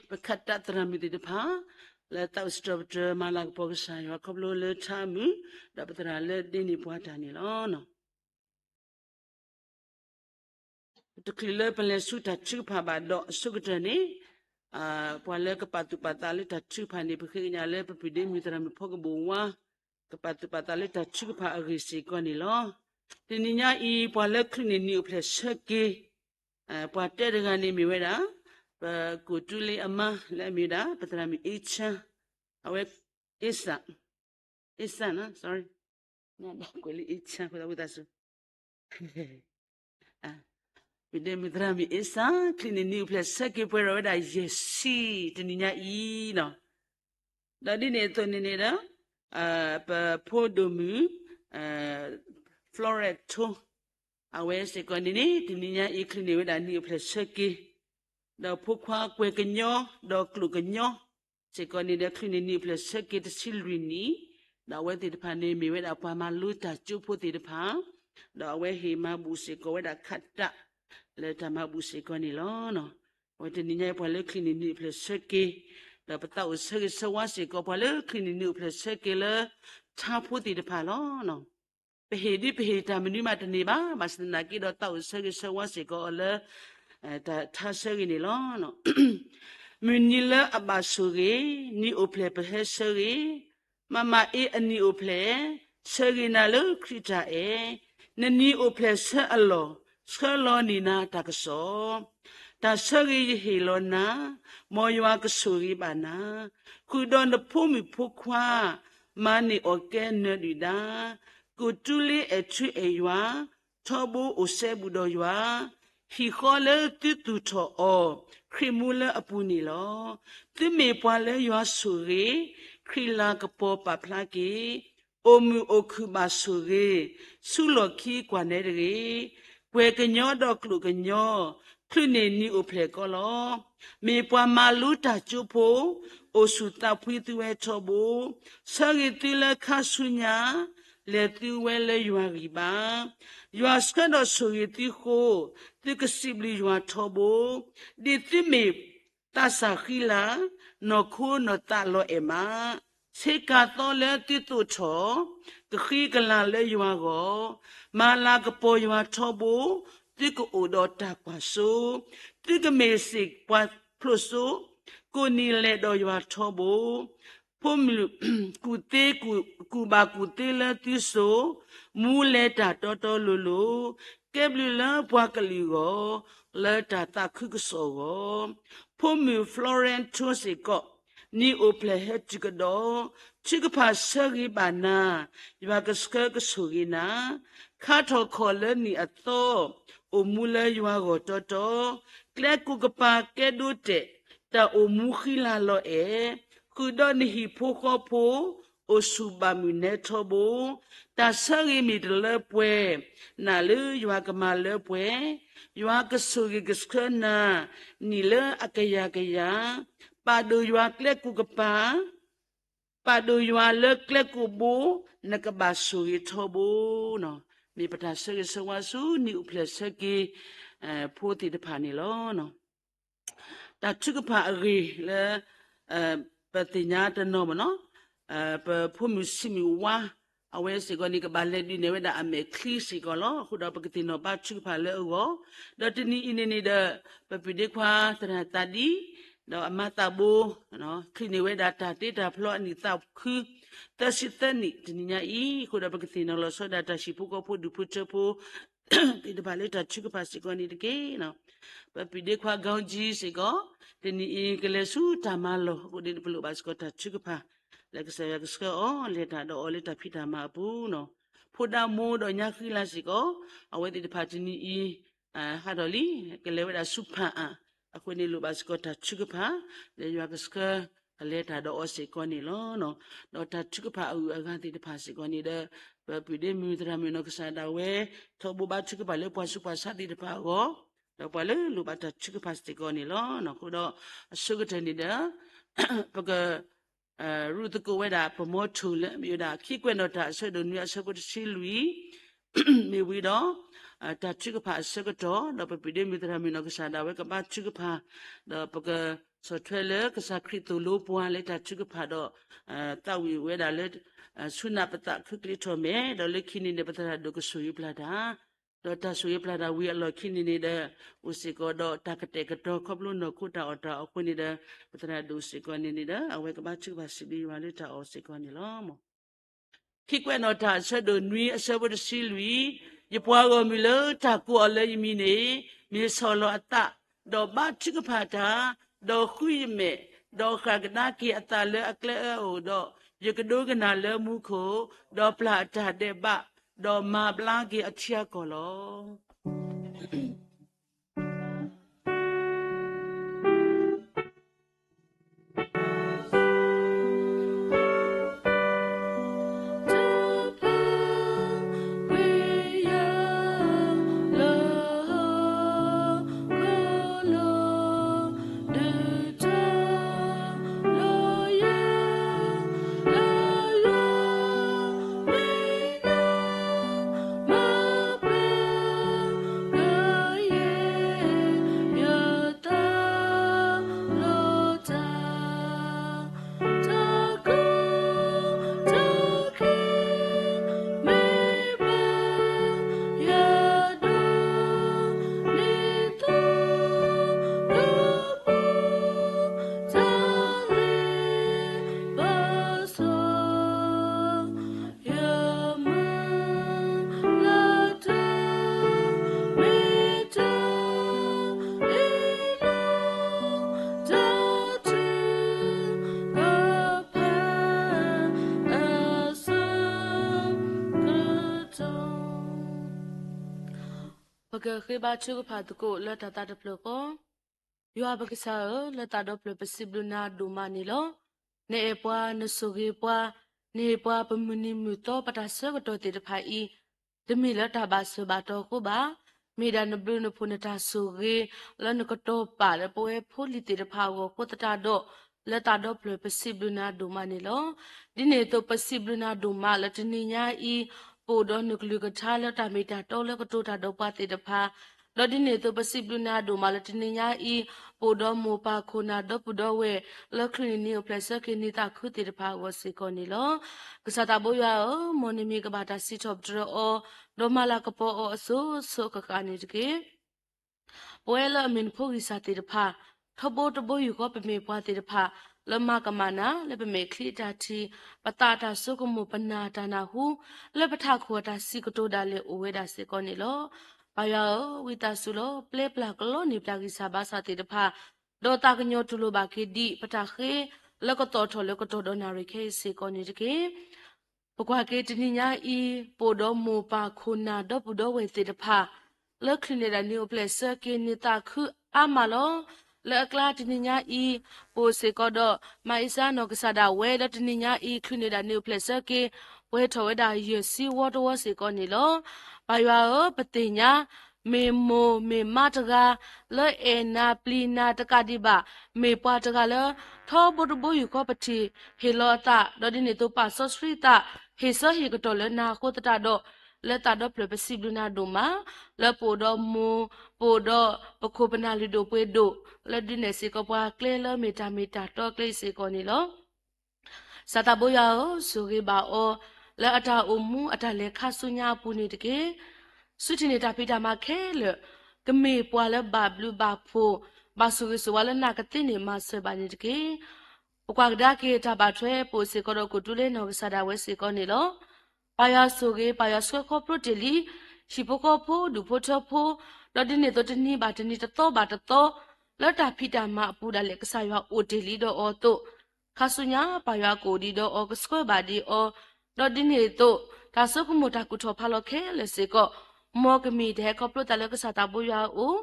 bekata tramiti de pa le tau stop de malak pogsa yo koplo le tamu da betra le dini puata ni lo no to klile pele su ta chu pa ba do su gde ni pwa le ka patu pata le ta chu pa ni phe nya le pe de mi tra mi phok bo wa ka patu pata le ta chu pa agi si ko ni lo dini nya I pwa le khni ni u phe seke pwa te de ga ni mi we da kutuli ama le mi da petra mi icha awe isa na sorry na da kweli icha ko da utasu Pide mi tra mi isa klini ni ple seke pero da yesi tininya I no da di ne to ni da pa podomu floreto awe se ko ni tininya I klini we da ni ple seke da pokwa kwe kenyo da klu kenyo se ko ni da klini ni ple seke de silrini da we ti pa ne mi we da pa ma lu ta chu pu ti de pa da we he ma bu se ko we da khatta le ta ma bu se ko ni lo no we ti ni nya pa le klini ni ple seke da pa ta o se se wa se ko pa le klini ni ple seke le cha pu ti de pa lo no pe he di pe he ta mi ni ma ta ni ba ma sin na ki do ta o se wa se ko le ta tha se ni lo no Munila abasuri ni ople pehe suri mama ani ople suri na lo krita nani ople sa lo ni na takso ta suri hilo na moywa ksuri bana kudon de pumi pokwa mani oke nedida kutuli etu eywa tobu osebudo ywa hi khole tu tho o khrimula apuni lo ti me pwa le ywa suri khrila kapo pa phla ki omu okhu ba suri sulo khi kwa ne de kwe kanyo do klu kanyo khlu ne ni o phle ko lo me pwa ma lu ta chu pho o su ta phui tu we tho bo sa gi ti le kha sunya le tu we le ywa ri ba ywa ska do suri ti kho ti ka sibli ywa tho bo di ti me ta sa khila no kho no ta lo e ma se ka to le ti tu tho ka khi ka la le ywa go ma la ka po ywa tho bo ti ko o do ta kwa so ti ka me se kwa plo so ko ni le do ywa tho bo Pomilu kute kuba kute la tiso mu le ta toto lolo keblu la pwakali go la ta ta khuso go pomu Florent Tosiko ni ople het chigado chigpa sagi bana ywa kaska ksugi na khatho khole ni ato omula ywa go toto kle kukpa kedute ta omukhila lo Kudoni hi poko po o subamune tobo ta sari mi de pwe na le ywa kama le pwe ywa kasugi giskana ni le akaya pa do ywa kle kukapa pa do ywa le kle kubu na kabasuri tobo no mi pata sari sawasu ni uple saki poti de panilo no ta chukapa ri le Patinya ta no no pa phumu simi wa awe se ko ni ka ba le di ne we da ame kli si ko lo khu da pa kiti no ba chu pha le o da tini ini ni da pa pi de kwa ta di da amata bo no kli ne we da ta ti da phlo ni ta khu ta si ta ni tini nya I khu da pa kiti no lo so da ta shi pu ko pu du pu che pu ti da ba le ta chu pa si ko ni de ke no pa pi de kwa gaung ji si ko tini I ke le su ta ma lo ko de pu lo ba si ko ta chu pa like say ko o le ta do o le ta phi ta ma pu no phu da mo do nya khi la si ko awe ti pha tini I ha do li ke le wa da su pha a ko ni lo ba si ko ta chu pa le ya ko le ta do o si ko ni lo no do ta chu pa u a ga ti pha si ko ni de pa pi de mi tra mi no ka sa da we tho bu ba chu pa le pwa su pa sa ti de pha go do pa le lu ba ta chu pa si ko ni lo no ko do su ga te ni de pa ga ru to ko we da promote to le mi da ki kwen do ta so do ni so ko si lui mi wi do ta chu pa se ko do do pa pide mi tra mi no ka sa da we ka ba chu pa do pa ka so trailer ka sa krito lo pwa le ta chu pa do ta wi we da le su na pa ta khu kli tho me do le khini ne pa ta do ka su yu pla da do ta su yu pla da wi lo khini ne da u si ko do ta ka te ka do khop lo no khu ta o ta o khu ni da pa ta do si ko ni da a we ka ba chu pa si bi wa le ta o si ko ni lo mo khi quen nó ta sẽ được nuôi sẽ được xử lý như bao gồm mình lỡ ta qua lấy mình này mình sau đó ta đó ba chữ cái phạt ta đó khui mẹ đó cả cái na kia ta lỡ akle ở đó như cái đôi cái nào lỡ mu khổ đó phạt ta để ba đó mà blang kia chia cổ lo Baga khiba chu pha tu ko la ta ta de plo ko yo baga sa la ta do plo possible na do ma ni lo ne e pwa ne so ge pwa ne pwa pa mu ni mu to pa ta so to te de pha I de mi la ta ba so ba to ko ba mi da ne blu ne phu ne ta so ge la ne ko to pa le po e phu li te de pha ko ta do la ta do plo possible na do ma ni lo di ne to possible na do ma la ti ni nya Iပိုတော့နုကလကထားလတာမီတာတော်လကတိုတာတော့ပါတေတဖာလော်ဒီနေတော့ပစိပလူနာဒိုမာလတနေညာဤပိုတော့မောပါခိုနာတော့ပတော့ဝဲလခလီနီပလက်ဆကနီတာခုတေတဖာဝစီကောနီလောကစားတာဘောရမော်နီမီကဘာတာစီတော့တော့ဒိုမာလာကပေါ်အဆူဆုကကာနီတကေပွဲလအမင်ဖိုဂီစာတေတဖာထဘောတဘောယူကပမေပွားတေတဖာလမကမနာလပမေခလီတာတီပတာတာဆုကမှုပနာတာနာဟုလပထခွာတာစီကတိုဒါလေအိုဝဲတာစေကောနေလောဘာယောဝီတာဆူလောပလေပလာကလောနေပလာကိစာဘာစာတေတဖာဒေါ်တာကညောတူလိုဘာခေဒီပတာခေလကတော်ထော်လကတော်ဒေါ်နာရိခေစေကောနေတကေပကွာကေတနိညာဤပိုတော်မူပါခုနာဒေါ်ပူတော်ဝဲစေတဖာလက်ခလနေတာနေပလက်ဆကေနေတာခုအမလောလက်ကလာတနိညာဤပိုစေကောတော့မိုင်စာနောကဆာဒါဝဲလတနိညာဤခလနေတာနေပလက်ဆကေဝဲထော်ဝဲတာရစီဝတ်ဝစေကောနေလောဘာယောပတိညာမေမိုမေမတကလဲအေနာပလီနာတကတိပါမေပွားတကလဲထောဘတ်ဘူယူကောပတိဟေလောတာဒေါ်ဒီနေတော့ပါဆော့စဖရီတာဟေဆာဟေကတော်လဲနာကိုတတာတော့လက်တာတော့ပလပစီဘလနာဒိုမာလက်ပိုတော့မူပိုတော့ပခုပနာလီဒိုပွေဒိုလက်ဒီနေစီကပွားကလဲလမီတာတော့ကလေးစီကောနေလောစတာဘိုယောဆူရီဘာအိုလက်အတာအုံမူအတာလက်ခါဆုညာပူနေတကေสุทิနေတာပိတာမခဲလကမေပွာလဘဘလူဘဖိုဘာဆူရစဝလနာကတိနေမဆွဲပါနေတကေပကွာကဒါကေတာပါထွဲပိုစေကောကိုတူလေနောဆာဒါဝဲစေကောနေလောပါယာဆူကေပါယာဆွဲခေါပရိုတီလီရှိပကောဖိုဒူဖိုချဖိုလော်ဒီနေတော့တနီးပါတနီးတော့ပါတော့လတ်တာဖိတာမအပူဒါလေကဆာရွာအိုတီလီတော့အော်တော့ခါဆုညာပါယာကိုဒီတော့အော်ကစကွဲပါဒီအော်လော်ဒီနေတော့ဒါဆုကမတာကုထောဖာလောခဲလေစေကောမောကမီတဲ့ကပလိုတလကစားတာဘူယာအို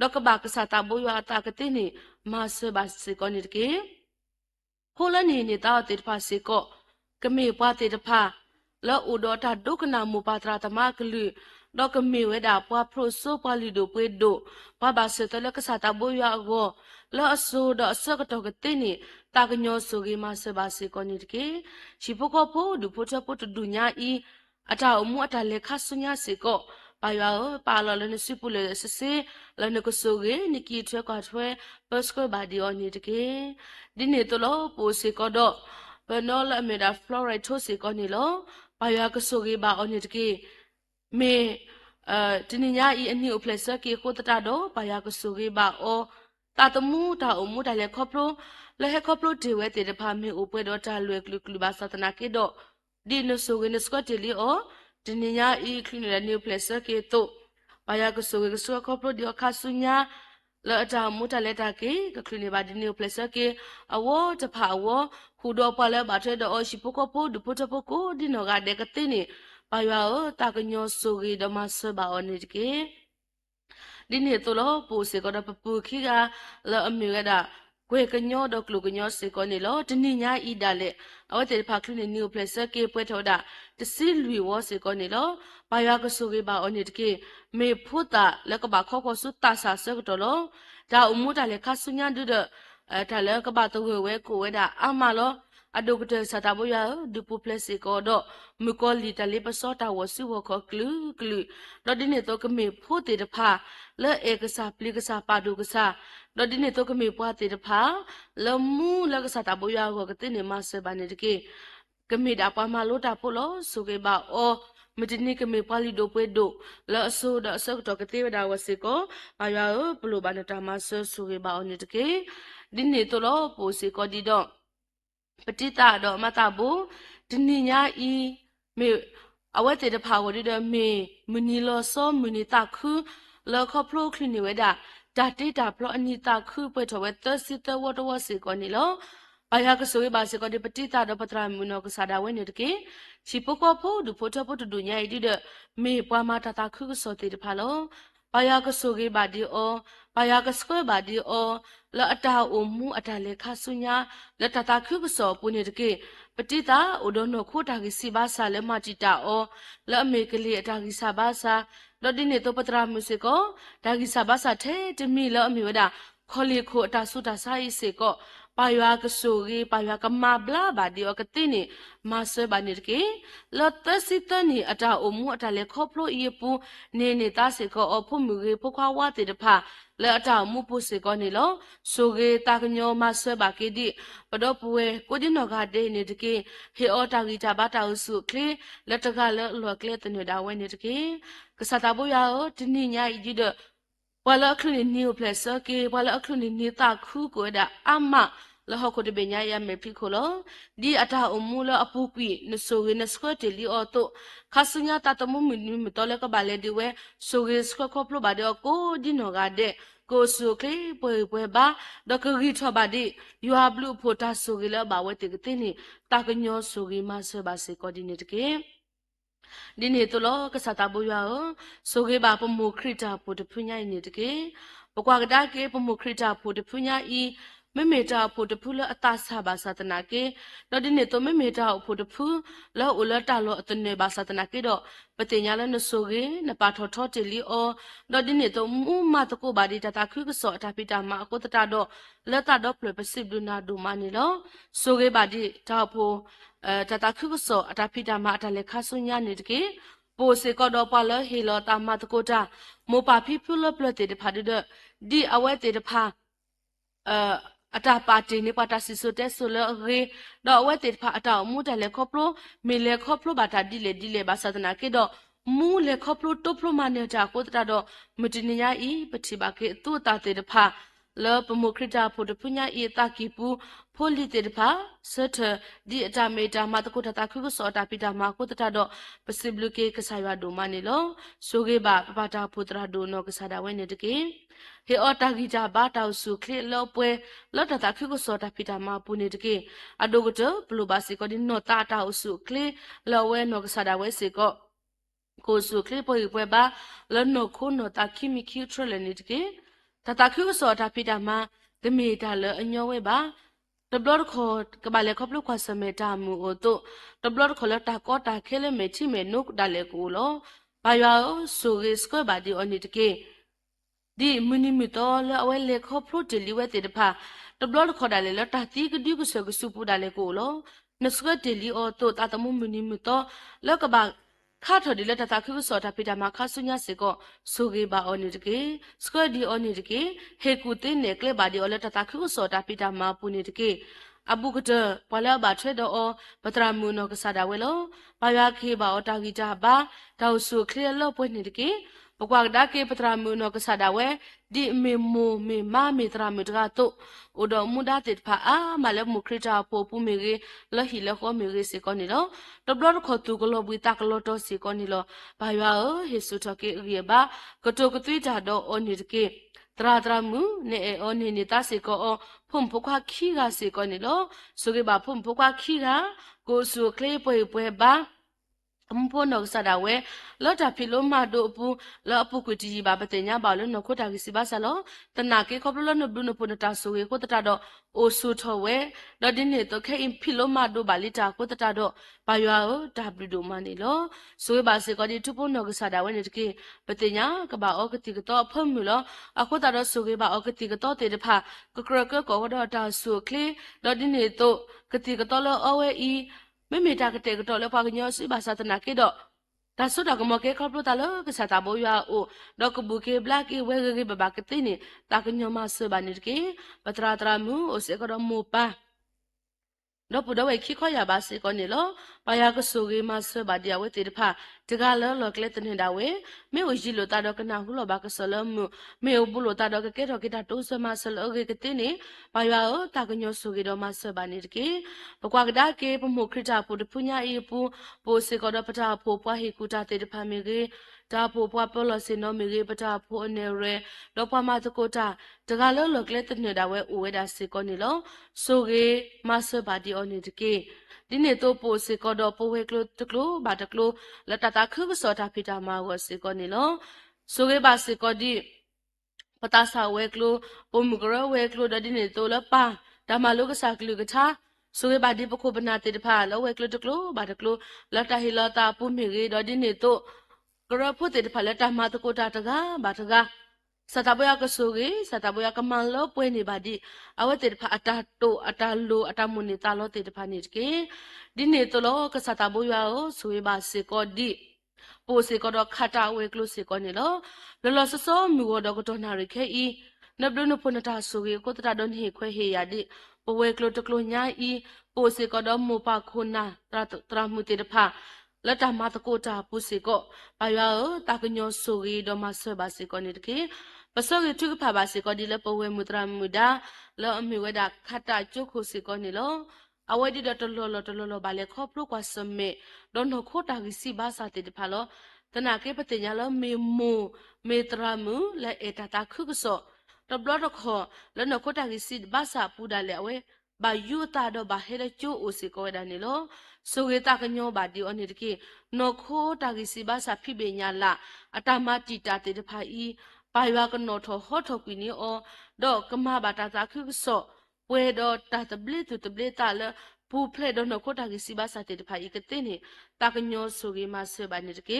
ဒကဘာကစားတာဘူယာတာကတိနေမဆဘစီကောနေတကေခိုလနေနေတာတေတဖာစီကောကမေပွားတေတဖာလောအိုဒေါ်တာဒုကနာမူပါတရာတမကလူဒေါကမေဝဲတာပွားဖရိုဆိုပွားလီဒိုပွေဒိုဘာဘာစတလကစားတာဘူယာကိုလောအဆူဒေါ်ဆကတော့ကတိနေတာကညောဆူဂီမဆဘစီကောနေတကေရှိပကောဖိုဒူဖိုချပိုတဒူညာဤအတာအမှုအတာလက်ခဆုညာစီကော ပါရွာပါလောလည်းနစုပူလေစစေလည်းနကဆိုကေနိကီထွဲကွာထွဲပတ်စကဘာဒီအော်နေတကေဒီနေတလို့ပိုစီကတော့ဘနောလအမေဒါဖလော်ရိုက်ထိုစီကောနေလို့ပါရွာကဆိုကေဘာအော်နေတကေမေတနညာဤအနိအဖလက်စကေခိုတတာတော့ပါရွာကဆိုကေဘာအော်တာတမှုတာအမှုတာလေခေါပလိုလေဟခေါပလိုဒီဝဲတေတဖာမေဥပွဲတော့တာလွယ်ကလူကလူဘာသတနာကေတော့ဒီနဆိုကေနစကတ်တီလီအော်ဒီနညာဤခလင်းတဲ့ new place ကေတော့ဘာယာကဆိုကေဆိုခေါပလိုဒီအခါဆုညာလောအတာမူတလက်တာကေကခလင်းပါဒီ new place ကေအဝတဖာအဝခူတော့ပါလဲဘာထဲတော့ရှိပကပိုဒုပတပကိုဒီနောကတဲ့ကတိနေဘာယာတာကညောဆိုကေဓမ္မဆဘာအနိကေဒီနေတော့လို့ပိုစေကတော့ပပူခိကလောအမျိုးကတာကွေကညောတော့ကလူကညောစေကောနေလို့တနိညာဤဒါလေအဝတဲ့ဖာခလင်း new place ကေပွဲထောတာတစီလူဝစေကောနေလို့ဘာယာကဆိုကေဘာအနိကေမေဖုတာလကဘာခေါခေါစုတာဆာစကတော့လို့ဒါအမှုတာလေခါဆုညာဒုဒဒါလေကဘာတော့ဝဲကိုဝဲတာအမလို့အဒုကတစတာဘယာဒူပူပလက်စီကောတော့မူကောလီတလေးပစောတာဝစုဝခေါကလူကလူတော့ဒီနေတော့ကမေဖို့တေတဖာလဲဧကစားပလီကစားပါဒုကစားတော့ဒီနေတော့ကမေပွားတေတဖာလမှုလကစားတာဘယာကိုကတိနေမဆဘာနေတကေကမေတာပွားမလို့တာပို့လို့ဆိုကေပါအောမတနိကမေပါလီဒိုပွဲဒိုလဲအဆိုတော့ဆောက်တော့ကတိဝဒါဝစီကိုဘာယာဘလိုဘာနတာမဆဆိုကေပါအောနေတကေဒီနေတော့ပိုစီကိုဒီတော့ပတိတာတော့မတာဘူးဒီနိညာဤမေအဝတ်တဲ့ဖာဝရတဲ့မေမနီလောစောမနီတာခုလောခပလိုခလနေဝဒါဒါတိတာဖလောအနိတာခုပွဲတော်ဝဲသစီတဝတဝစီကောနေလောဘာယာကဆိုရပါစကောဒီပတိတာတော့ပထရမနောကစားတာဝဲနေတကေချီပကောဖို့ဒုဖို့တဖို့ဒုညာဤတဲ့မေပွားမတာတာခုကစောတေတဖာလောဘာယာကဆိုကေပါဒီအောဘာယာကစကွဲပါဒီအောလအတာအုံမှုအတာလေခါဆုညာလက်တတာခုကစောပူနေတကေပတိတာဥဒနောခိုတာကိစီဘာဆာလေမတိတာအောလအမေကလေးအတာကိစာဘာဆာလော်ဒီနေတော့ပတရာမှုစေကောဒါကိစာဘာဆာထဲတမီလောအမေဝဒခေါ်လီခိုအတာဆုတာစာရေးစေကောပါရွာကဆိုရီပါရွာကမဘလာဘာဒီယောကတိနေမဆဲဘာနေကေလော်တစီတနီအတာအုံမှုအတာလေခေါပလိုအေပူနေနေတာစေကောအဖို့မှုရေဖခွာဝတေတဖာလဲအတာမှုပုစေကောနေလောဆိုကေတာကညောမဆဲဘာကေဒီပတော့ပွဲကိုဒီနောကဒေနေတကေဟေအောတာဂီတာဘာတာဥစုကလေလက်တကလဲလောကလေတနေတာဝဲနေတကေကစားတာဘယာဒီနိညာဤဒီတော့ဘွာလအခလင်းနီယိုပလက်စကေဘွာလအခလင်းနေတာခုကိုဒါအမလဟခုတပညာရမေဖိခိုလောဒီအတာအမှုလအပူပိနဆိုရနစခွတ်လီအော်တိုခါစညာတတမှုမီမတော်လကဘာလေဒီဝဲဆိုရစခွတ်ခေါပလိုဘာဒေကိုဒီနောကတဲ့ကိုဆုခေပွဲဘာဒကရီထဘာဒီယူဟာဘလူဖိုတာဆိုရလဘာဝဲတေကတိနေတာကညောဆိုရမဆဘာစေကောဒီနေတကေဒီနေတလောကစားတာဘူရဆိုကေဘာပမုခရတာပိုတဖညာနေတကေပကွာကဒါကေပမုခရတာပိုတဖညာဤမေမေတာဖို့တဖူလအတာဆာဘာသတနာကေတော့ဒီနေ့တော့မေမေတာဖို့တဖူလောဥလတာလောအတနေဘာသတနာကေတော့ပတိညာလည်းနဆိုကေနပါထောထောတီလီအောတော့ဒီနေ့တော့မူမတကိုဘာဒီတတာခွကစောအတာပိတာမအကိုတတာတော့လက်တာတော့ပလပစစ်ဒူနာဒူမနီလောဆိုကေဘာဒီတာဖို့တတာခွကစောအတာပိတာမအတာလေခါဆုညာနေတကေပိုစေကတော့ပါလဟီလောတာမတကိုတာမောပါဖိဖူလပလတေတဖာဒီအဝဲတေတဖာအတာပါတီနေပါတာစီဆိုတဲ့ဆိုလရေတော့ဝဲတေဖာအတာမူတယ်လေခေါပလိုမီလေခေါပလိုဘာတာဒီလေဘာသဒနာကေတော့မူလေခေါပလိုတိုပလိုမနေတာကိုတတာတော့မတနေညာဤပတိပါကေသူတာတေတဖာလောပမုခရတာဖို့တပညာဤတာကီပူဖိုလီတေတဖာဆတ်ဒီအတာမေတာမတကုတတာခုကစောတာပိတာမကိုတတာတော့ပစိဘလူကေကဆာယဒိုမနေလောဆိုကေပါပပတာဖုတရာဒိုနောကဆာဒဝဲနေတကေဟေအော်တာဂီတာဘာတောက်စုခလလောပွဲလောတတာခုကစောတာပိတာမပူနေတကေအဒိုကတဘလူဘာစီကိုဒီနောတာတောက်စုခလလောဝဲနောကဆာဒဝဲစီကိုကိုစုခလပွဲပါလောနောခုနောတာခိမီကျူထရလနေတကေတတာခုကစောတာပိတာမဂမေတာလအညောဝဲပါတဘလတ်ခေါ်ကဘာလေခေါပလခွာစမေတာမူအိုတိုတဘလတ်ခေါ်လတာကောတာခဲလေမေချိမေနုကဒါလေကိုလောဘာယောဆိုရစ်ကဘာဒီအနိတကေဒီမနီမီတော်လအဝဲလေခေါပလိုတလီဝဲတေတဖာတဘလတ်ခေါ်ဒါလေလတာတီကဒီကဆကစုပူဒါလေကိုလောနစကတလီအောတိုတာတမမနီမီတော်လကဘာ卡头的了，他去说他皮他妈卡苏伢是个苏给把奥尼的给，苏个的奥尼的给，黑古的那个把的奥了他去说他皮他妈不尼的给。abu kete pala ba thwe do o patra mu no kasada we lo ba ya ke ba o ta gi ta ba ta su clear lo pwe ni de ke pokwa da ke patra mu no kasada we di me mu me ma me tra me tra to o do mu da te pha a ma le mu krita po pu me ge lo hi lo ko me ge se ko ni lo to blo kho tu ko lo bui ta ko lo to se ko ni lo ba ya o he su to ke ri ba ko to ko twi ta do o ni de ke tra mu ne e o ni ta se ko o phum phokwa khi ga se ko ni lo so ge ba phum phokwa khi ga ko su kle pwe ba mpo no sada we lo ta philo ma do pu lo apu ku ti ba pate nya ba lo no ko ta gi si ba sa lo tana ke ko lo no blu no pu no ta so we ko ta do o su tho we lo din ne to ke in philo ma do ba li ta ko ta do ba ywa o ta blu do ma ni lo so we ba se ko di tu pu no ga sada we ne ke pate nya ka ba o ka ti ka to phum mu lo a ko ta do so ge ba o ka ti ka to te de pha ko do ta su kle lo din ne to ka ti ka to lo o we i 妹妹大个这个到了把个鸟水把啥子拿给到，但是那个么给考不到了，个啥大不要哦，那个不给不拉给为个爸爸个对呢，大个鸟嘛是把你给，把tra mu，我是个到木吧。no pu do we khi kho ya ba se ko ni lo pa ya ko so ge ma so ba dia we te de pha de ga lo lo kle ten da we me o ji lo ta do ka na hu lo ba ka so lo mu me o bu lo ta do ka ke do ke ta to so ma so lo ge ke te ni pa ya o ta ka nyo so ge do ma so ba ni de ke pa kwa ga da ke pa mo khri ta pu de pu nya e pu po se ko do pa ta po pa hi ku ta te de pha me ge ta po pa po lo se no me ge pa ta po ne re do pa ma to ko ta de ga lo lo kle ten da we o we da se ko ni lo so ge ma so ba di oni de ke di ne to po se ko do po we klo to klo ba to klo la ta ta khu so ta phi ta ma wo se ko ni lo so ge ba se ko di pata sa we klo po mu gro we klo da di ne to la pa da ma lo ka sa klo ka tha so ge ba di pa ko bana te de pha lo we klo to klo ba to klo la ta hi la ta pu mi ge do di ne to gro phu te de pha la ta ma to ko ta ta ga ba ta ga sataboya ka soge sataboya ka man lo pwe ni ba di awate pha ata to ata lo ata muni ta lo te pha ni ke di ne to lo ka sataboya o soe ba se ko di po se ko do khata we klo se ko ni lo lo so so mi wo do ko to na ri ke i na blo no pho na ta soge ko ta don he khwe he ya di po we klo to klo nya i po se ko do mo pa khona tra mu te pha la ta ma ta ko ta pu se ko ba ya o ta ka nyo soge do ma so ba se ko ni keปสกิทุกภาบาสิกอดีเลปเวมุตรามุดาเลอมีเวดาขัดตาจุคุสิกอนี่ลเอาไว้ดีดตลอบาเลครอบลูกว่าสมเมดอนโคตากิสิบาสาติดพาลอตนาเกปติญาลมีมูเมตรามุและเอตาตาคุกโซตบลอดคอและนโคตากิสิบาสาปูดาเลเวบายูตาดอบาเฮเลจูอุสิกอดานี่ลสุเกตากันโยบาดีอนิดกีนโคตากิสิบาสาพิเบญาลาอัตมาติตาติดพาอีပါရွာကနော်ထဟောထကွီနီအောဒေါကမဘာတာတာခုဆောပွဲတော့တာတဘလီတူတဘလီတာလပူဖလက်တော့နခိုတာကစီဘာစာတေတဖိုင်ကတဲ့နေတာကညောဆိုကြီးမဆွေပါနေတကေ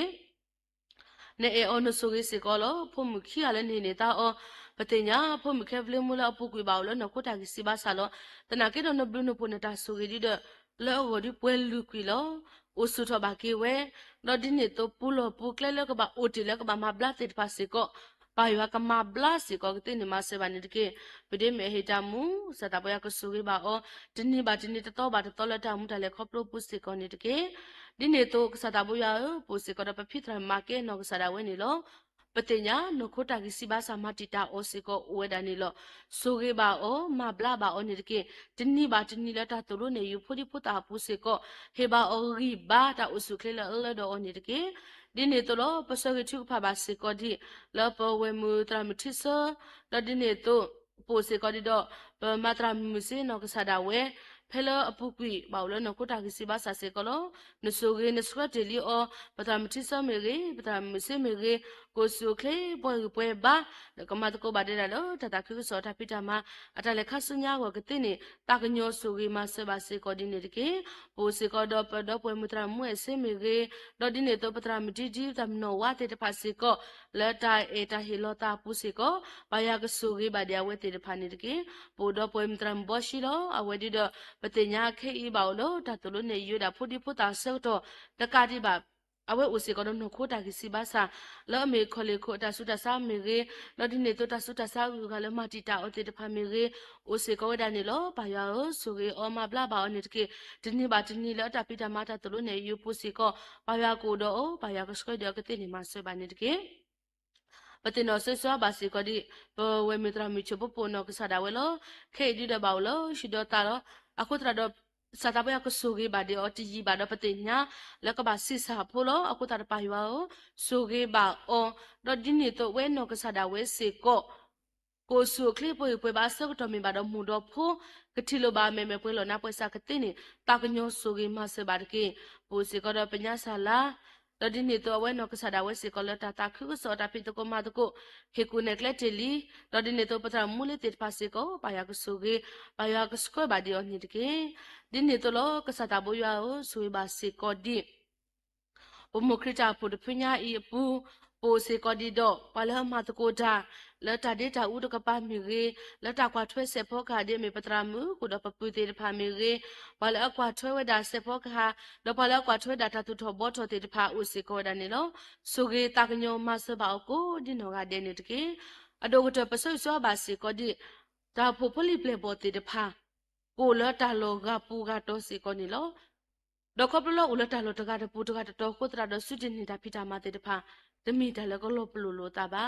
နေအောနဆိုကြီးစကောလဖုန်မခီရလည်းနေနေတာအောပတိညာဖုန်မခဲဖလမူလာပူကွေပါလို့နခိုတာကစီဘာစာလောတနာကေတော့နဘလူနပုနတာဆိုကြီးတဲ့လောဝဒီပွဲလူကွီလောအိုဆုထဘာကေဝဲတော့ဒီနေတော့ပူလောပူကလဲလောကဘာအိုတီလောကဘာမဘလာတေတဖာစေကောပါရွာကမဘလာစီကောကတိနေမဆေဘာနေတကေပဒေမေဟေတာမူစတာပယကဆူကေဘာအောဒီနေဘာဒီနေတတော့ဘာတတော်လက်တာမူတလည်းခေါပလိုပုစီကောနေတကေဒီနေတော့စတာပယပုစီကောတပဖိထရမာကေနောကစတာဝဲနေလောပတိညာနခိုတာကစီဘာစာမတီတာအိုစီကောဝဲဒာနေလောဆူကေဘာအောမဘလာဘာအောနေတကေဒီနေဘာဒီနေလက်တာသူလို့နေယူဖိုဒီဖုတာပုစီကောဟေဘာအောရီဘာတာဥစုကလေလောဒေါအောနေတကေဒီနေတော့ပစကချုဖပါစေကောဒီလောပဝေမူတရမတိဆောလဒီနေတော့ပိုစေကောဒီတော့မတရမူစေနောကဆာဒဝဲဖဲလအပုကွီဘောလနကိုတာကစီဘာဆာစေကောလနဆိုဂေနစဝတ်တယ်လီအောပတရမတိဆောမေရေပတရမူစေမေရေကိုဆုခေပွဲဘာကမတ်ကိုဘာဒေရလောတတခုဆောတာပိတမအတလည်းခဆုညာကိုကတိနေတာကညောဆိုဂေမဆဘာစေကောဒီနေတကေပိုစေကောတော့ပတော့ပွဲမတရမူစေမေရေတော့ဒီနေတော့ပတရမတိဒီတမနောဝတေတဖာစေကောလက်တိုင်အေတာဟီလောတာပုစေကောဘာယာကဆုဂေဘာဒီယဝတေတဖာနေတကေပိုတော့ပွဲမတရမဘောရှိလောအဝဒီတော့ပတိညာခေဤဘောလောတတလို့နေယူတာဖုဒီဖုတာဆောတော့တကတိပါ အဝဲဦးစီကတော့နှခိုးတာကစီပါစာလောအမေခေါ်လေခိုတာဆုတာစာမေရေလောဒီနေတော့တာဆုတာစာကလည်းမတီတာအတေတဖာမေရေဦးစီကောဒါနေလောဘာယောဆိုရေအော်မဘလာဘာအနေတကေဒီနေ့ပါဒီနေ့လောတာပိတာမတာတလို့နေယူပူစီကောဘာယာကိုတော့ဘာယာကစကတဲ့ကတိနေမှာဆွဲပါနေတကေပတင်တော့ဆွဆွပါစီကဒီဝေမီတရာမီချပပိုနောကစားတာဝဲလောခေဒီတဲ့ဘောလောရှိတော့တာတော့အခုတရတော့စာတပရကဆူဂေဘာဒီအတီကြီးဘာတော့ပတင်ညာလက်ကဘာစစ်စာဖိုလောအခုတရပါယောဆူဂေဘာအောတော့ဒီနေတော့ဝဲနောကစားတာဝဲစေကောကိုဆူခလိပွေပွေဘာစကတော့မင်ဘာတော့မူတော့ဖိုကတိလိုဘာမဲမဲပွေလောနာပွေစာကတင်နေတာကညောဆူဂေမဆဘာတကေပူစီကတော့ပညာစာလာတော့ဒီနေ့တော့ဝဲနောကစားတာဝဲစေကောလတာတာခုစောတာပိတကောမတကိုဟေကုနက်ကလက်တလီတော့ဒီနေ့တော့ပထမူလေတေပါစေကောဘာယာကဆူဂေဘာယာကစကောဘာဒီအနိတကေဒီနေ့တော့ကစားတာဘိုးရွာကိုဆွေးပါစေကောဒီဘုမခရတာဖို့တပညာဤပူပိုစေကောဒီတော့ဘာလမတကိုတာလက်တာဒေတာဥဒကပါမီရေလက်တာကွာထွဲစေဖောခါဒီမေပတရာမူကိုတော့ပပူတေတဖာမီရေဘာလအကွာထွဲဝဒါစေဖောခါတော့ဘာလကွာထွဲတာတတူထောဘောထောတေတဖာဥစေကောဒါနေလောဆိုကေတာကညောမဆဘောက်ကိုဒီနောကဒဲနေတကေအတော့ကတပဆွဆွပါစေကောဒီဒါဖို့ဖလိပလေဘောတေတဖာကိုလတာလောကပူကတော့စေကောနေလောတော့ကပလောဥလတာလောတကတပူတကတော့ကိုတရာတော့စွတင်နေတာဖိတာမတေတဖာတမီတလည်းကလောပလူလိုတာပါ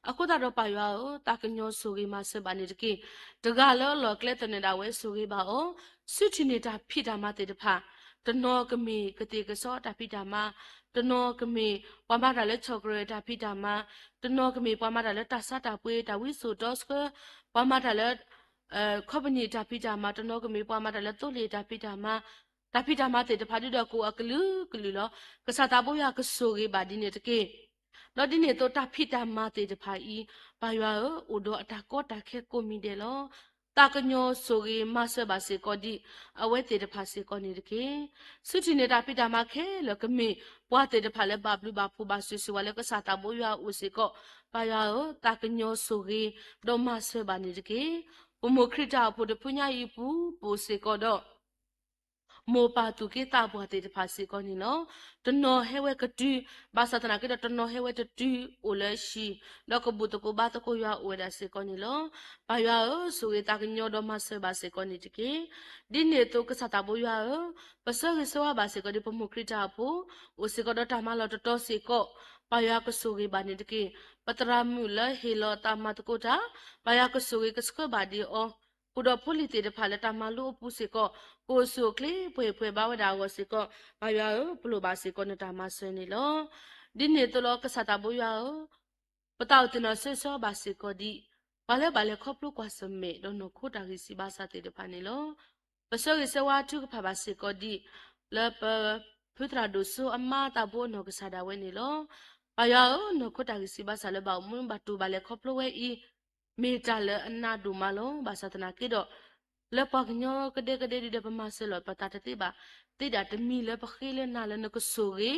အခုတော့ပါရွာကိုတာကညောဆိုကြီးမဆပါနေတကေတကလောလောကလက်တနေတာဝဲဆိုကြီးပါအောစွချနေတာဖိတာမတေတဖာတနောကမီကတိကစောတာဖိတာမတနောကမီပွားမတာလည်းချောကရတာဖိတာမတနောကမီပွားမတာလည်းတဆတာပွေးတာဝိဆိုတော့စကပွားမတာလည်းခေါပနီတာဖိတာမတနောကမီပွားမတာလည်းတုတ်လေတာဖိတာမတာဖိတာမတေတဖာဒီတော့ကိုအကလူကလူလောကစားတာပေါ်ရကဆိုကြီးပါဒီနေတကေတော့ဒီနေ့တော့တာဖိတာမတေတဖာဤဘာရွာအိုတော့အတာကောတာခဲကိုမီတယ်လောတာကညောဆိုရီမဆဘာစေကောဒီအဝဲတေတဖာစေကောနေတကေစုချီနေတာဖိတာမခဲလောကမေပွားတေတဖာလဲဘာဘလူဘာဖူဘာဆွဆွဝလဲကစားတာပေါ်ရွာဦးစေကောဘာရွာတာကညောဆိုရီတော့မဆဘာနေတကေဘုမခရတာဖို့တပညာဤပူပိုစေကောတော့မောပါတုကေတာဘွားတေတဖာစီကောနီနော်တနော်ဟဲဝဲကတူဘာသာတနာကေတနော်ဟဲဝဲတတူအိုလဲရှိလောကဘူတကိုဘာတကိုရွာအိုဒါစီကောနီလောဘာရွာဆိုရတာကညောတော့မဆဘာစီကောနီတကေဒီနေတော့ကစားတာဘွားရွာပစောရစောဘာစီကောဒီပမှုခရတာဖို့အိုစီကောတော့တာမလောတော်စီကောဘာရွာကဆိုရဘာနေတကေပတရာမူလဟေလောတာမတကိုတာဘာရွာကဆိုရကစကဘာဒီအောကိုတော့ဖိုလီတေတဖာလက်တာမလို့ပူစီကောကိုဆုကလေးဖွေဘာဝဒါကိုစီကောဘာရွာဘလို့ပါစီကောနတာမဆွေနေလောဒီနေတော့ကစားတာဘွာပတောက်တင်ဆွဆောပါစီကောဒီဘာလဲခေါပလို့ကွာစမေတော့နခိုတာကြီးစီပါစာတေတဖာနေလောပစောရစဝါထုကဖာပါစီကောဒီလပဖုထရာဒုဆူအမတာဘောနောကစားတာဝဲနေလောဘာရွာနခိုတာကြီးစီပါစာလဲဘောမွန်းဘတူဘာလဲခေါပလို့ဝဲဤမေတာလအနာဒူမလုံးဘာသာတနာကေတော့လပကညောကတဲ့ဒီဒပမဆလပတာတတိပါတိတာတမီလပခေလနာလနကဆူရီ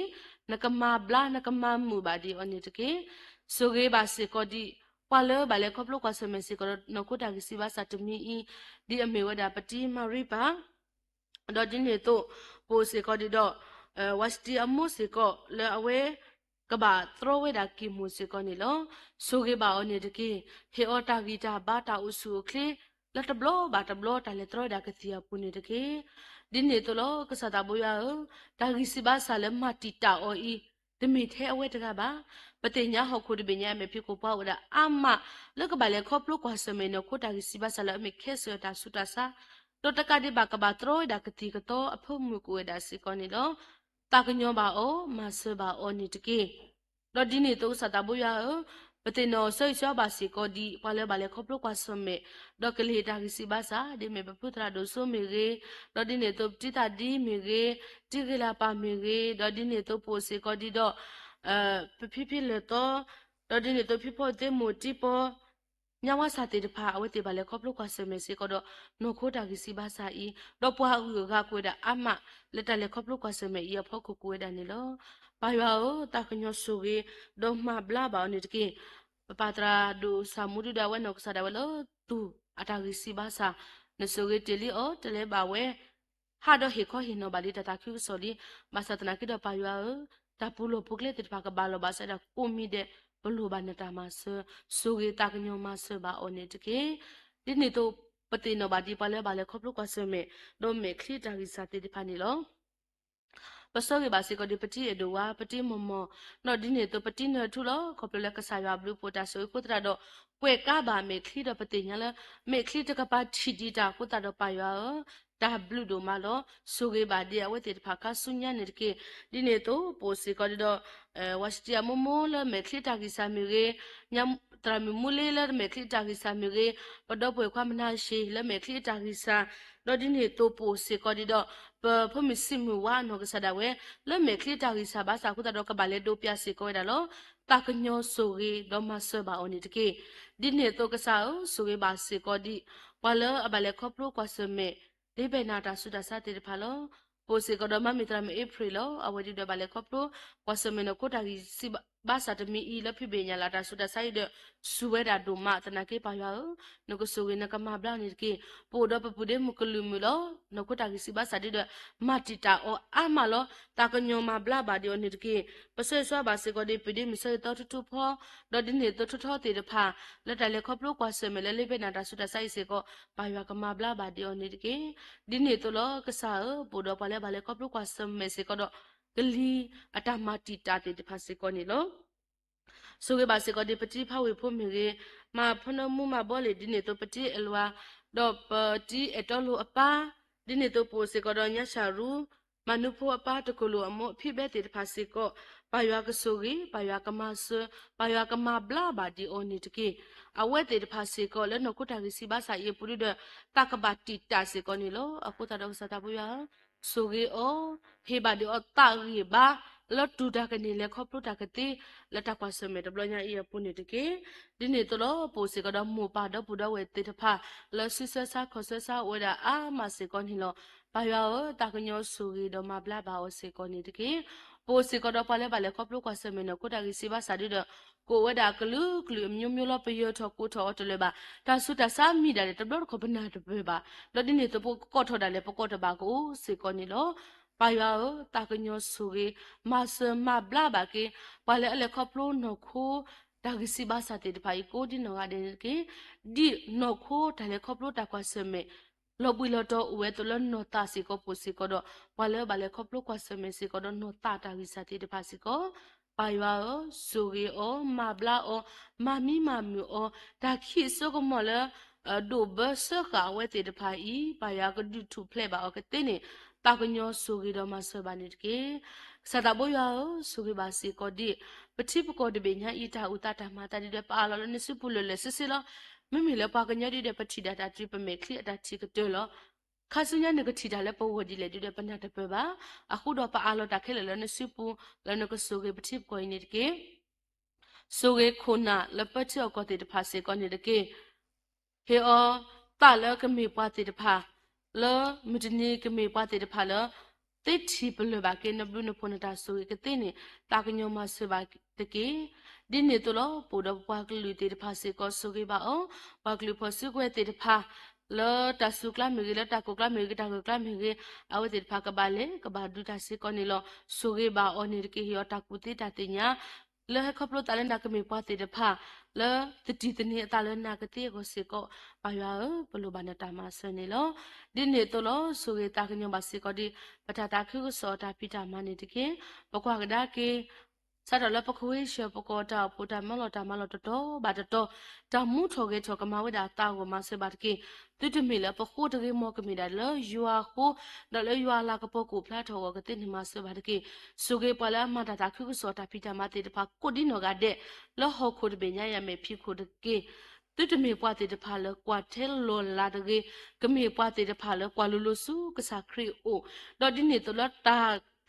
နကမဘလာနကမမူဘာဒီအနိတကေဆူရီဘာစီကိုဒီပလဘာလေခေါပလိုကွာဆမစီကိုနကုတာကစီဘာစတမီဒီအမေဝဒပတိမရိပါတော့ဒီနေတော့ပိုစီကိုဒီတော့ဝတ်တီအမှုစီကိုလဲအဝဲကဘာသရဝဲဒါကီမူစီကောနီလောဆိုကေဘာအနိတကေဟေအော်တာဂီတာဘာတာဥစုခလေလက်တဘလောဘာတဘလောတာလေသရဒါကစီယပူနိတကေဒီနေတလောကစားတာဘွာဒါဂီစီဘာဆာလမတီတာအော်ဤတမီထဲအဝဲတကပါပတိညာဟောခုဒပညာမေဖြစ်ကိုပေါ့ဒါအမလက်ကဘာလေခေါပလုကွာစမေနခိုတာဂီစီဘာဆာလမေခဲဆွတာဆုတာစာတော့တကဒီဘာကဘာသရဒါကတိကတော့အဖို့မှုကိုဒါစီကောနီလောတာကညောပါအောမဆဘာအောနိတကေတော့ဒီနေ့တော့စတာဘွာပတိနောဆွေချောပါစီကိုဒီဘာလဲခေါပလို့ကွာဆွမေဒေါကလေးတာကစီဘာစာဒီမေပပုထရာဒိုဆိုမေရေတော့ဒီနေ့တော့တိတာဒီမေရေတိကလာပါမေရေတော့ဒီနေ့တော့ပိုစီကိုဒီတော့ဖိလေတော့ဒီနေ့တော့ဖိဖို့တေမူတီပေါ်ညဝစာတေတဖာအဝတေပါလေခေါပလို့ကွာဆွမေစီကတော့နိုခိုတာကစီဘာစာဤတော့ပွားဥကကွေတာအမလက်တလေခေါပလို့ကွာဆွမေဤဖို့ကိုကွေတာနေလောဘာယောတာကညောဆူရီဒုံမဘလာဘာနေတကေပပတရာဒူဆာမူဒူဒါဝဲနောကဆာဒါဝဲလောတူအတာဂီစီဘာစာနဆူရီတလီအောတလဲဘာဝဲဟာဒိုဟေခောဟီနိုဘာလီတတာကျူဆိုလီမဆာတနာကိဒပါယော ta pulo pukle te pa ka balo ba sa da komi de pulo ba na ta ma so ge ta ka nyo ma so ba one te ke di ni to pati no ba di pa le ba le khop lu kwa so me do me khli ta gi sa te de pa ni lo ပစောကေပါစီကိုဒီပတိအဒဝါပတိမမနော်ဒီနေတော့ပတိနော်ထူလို့ခေါပလလကဆာရဘလူပိုတာဆိုကိုတရတော့ကွယ်ကပါမေခလီတော့ပတိညာလဲမေခလီတကပါချီဒီတာကိုတတော့ပါရတာဘလူတို့မလို့ဆိုကေပါဒီအဝဲတေဖာကဆုညာနေကေဒီနေတော့ပိုစီကိုဒီတော့ဝစတီယမမလဲမေခလီတာကိစာမီရေညမ်တရမီမူလေးလဲမေခလီတာကိစာမီရေပတော့ပွေခွမ်းမနာရှိလဲမေခလီတာကိစာတော့ဒီနေတော့ပိုစီကိုဒီတော့ဖမစီမဝါနောကဆဒဝဲလဲမေခလီတာကိစာဘာစာခုတတော့ကပါလေဒိုပြစီကိုရတော့တာကညောဆိုရီတော့မဆဘာအိုနေတကေဒီနေတော့ကစားဆိုရီဘာစီကိုဒီဝါလအဘလေခေါပလိုကွာစမေဒီဘေနာတာဆူတာစာတေဖာလောပိုစီကတော့မမီတရမဧပြီလောအဝဒီတော့ဘလေခေါပလိုကွာစမေနကိုတာကြီးစီဘာစာတမီအီလဖိဘေညာလာတာဆူတာဆိုင်တဲ့ဆူဝဲတာဒိုမတနာကေပါယောနကိုဆိုရီနကမဘလာနေကေပိုတော့ပပူဒေမကလူမီလောနကိုတာကြီးစီဘာစာတဲ့မတီတာအောအမလောတာကညောမဘလာဘာဒီယိုနေကေပဆွေဆွာဘာစီကိုဒီပီဒီမဆွေတော့တူဖောတော့ဒီနေတော့ထထောတေတဖာလက်တလေခေါပလိုကွာစမေလဲလေဘေနာတာဆူတာဆိုင်စေကိုဘာယောကမဘလာဘာဒီယိုနေကေဒီနေတော့လောကစားပိုတော့ပါလဲဘာလဲခေါပလိုကွာစမေစေကတော့ကလီအတမတီတာတေတဖာစေကိုနေလောဆိုကေပါစေကိုဒီပတိဖဝေဖို့မြေကေမာဖနမှုမဘောလေဒီနေတော့ပတိအလွာတော့ပတိအတော်လိုအပါဒီနေတော့ပိုစေကိုတော့ညရှာရူမနုဖို့အပါတကလိုအမောအဖြစ်ပဲတေတဖာစေကိုပါရွာကဆိုကေပါရွာကမဆပါရွာကမဘလာဘာဒီအိုနီတကေအဝဲတေတဖာစေကိုလဲနော်ကိုတာကစီဘာစာယေပူရဒတကဘာတီတာစေကိုနီလောအခုတာတော့စတာပူရဆိုကေအောဟေဘာဒီအောတာရီဘာလောတူတာကနေလေခေါပလိုတာကတိလက်တကွာစမေတဘလညာအေပုနေတကေဒီနေတလောပိုစေကတော့မူပါတော့ပူတော့ဝဲတေတဖာလောဆဆဆခေါဆဆဝဲတာအာမစေကိုနီလောပါရွာတာကညောဆိုကေတော့မဘလာဘာအိုစေကိုနီတကေပိုစီကတော့ပါလဲပါလဲခေါပလိုကွာစမေနကိုတာကြီးစီဘာစာဒီတော့ကိုဝဒါကလူကလူမျိုးမျိုးလောပယောထောကိုထောတလေပါတာဆုတာစာမိတယ်တဘတော့ခပနာတပေပါလောဒီနေတပိုကောထောတယ်လေပကောတပါကိုစေကောနီလောပါယောတာကညောဆူကေမဆမဘလာပါကေပါလဲအလေခေါပလိုနခိုတာဂစီဘာစာတေတဖိုင်ကိုဒီနောကတဲ့ကေဒီနောခိုတယ်လေခေါပလိုတာကွာစမေလောပွေလောတော့ဝဲတလနောတာစီကိုပူစီကိုတော့ဝါလဲဘာလဲခေါပလို့ကွာစမေစီကိုတော့နောတာတာဝီစာတိတပါစီကိုပါရွာဆူရီအောမဘလာအောမမီမမီအောဒါခိဆိုကမလဲဒိုဘဆခါဝဲတိတပါဤပါရွာကဒူထူဖလက်ပါအောကတင်းနေတာကညောဆူရီတော့မဆဘာနေတကေစတာဘွာဆူရီပါစီကိုဒီပတိပကိုဒီပညာဤတာဥတာတာမတာဒီပါလောနစုပူလလေစစီလောမမီလပါကညရီတဲ့ပတိဒတာတိပမေခလီအတာချီကတဲလောခါဆုညာနကတိတာလဲပဝဒီလေတဲ့ပနာတပပါအခုတော့ပါအလောတာခဲလေလနစုပူလနကဆုကေပတိကိုနေတကေဆုကေခုနာလပတိအကောတေတဖာစေကောနေတကေဟေအောတာလကမေပွားတေတဖာလောမတနီကမေပွားတေတဖာလောတိချီပလဘာကေနဘလူနဖုန်တာဆုကေတေနေတာကညောမဆဘာတကေဒီနေတလို့ပိုတော့ပွားကလူတေတဖာစေကောဆုကေပါအောင်ပွားကလူဖို့ဆုကွဲတေတဖာလောတဆုကလာမေလတကုကလာမေတာကုကလာမေအဝတေတဖာကပါလေကဘာဒူတာစေကောနေလောဆုကေပါအောနေကေဟီယောတာကုတေတာတညာလဲခေါပလိုတလန်ဒါကမေပွားတေတဖာလဲတတိတနေတလန်နာကတေကိုစေကောပါရွာဘလိုဘာနတာမဆနေလောဒီနေတလို့ဆုကေတာကညောပါစေကောဒီပထတာခုစောတာပိတာမနေတကေပကွာကဒါကေစာတော်လပခွေးရှပကောတာပူတာမလောတာမလောတော်ဘာတော်တမှုထောကေထောကမဝဒတာကိုမဆေဘတ်ကေတူတမီလပခိုးတကေမောကမီဒါလယူအာခိုဒလယူအာလာကပကူဖလာထောကတဲ့နေမဆေဘတ်ကေဆုကေပလာမတာတာခုစောတာပိတာမတေတဖာကိုဒီနောကတဲ့လောဟခုဒဘေညာယမေဖိခုတကေတူတမီပွားတေတဖာလကွာထဲလောလာတကေကမီပွားတေတဖာလကွာလူလူစုကစားခရီအိုဒေါ်ဒီနေတလတာ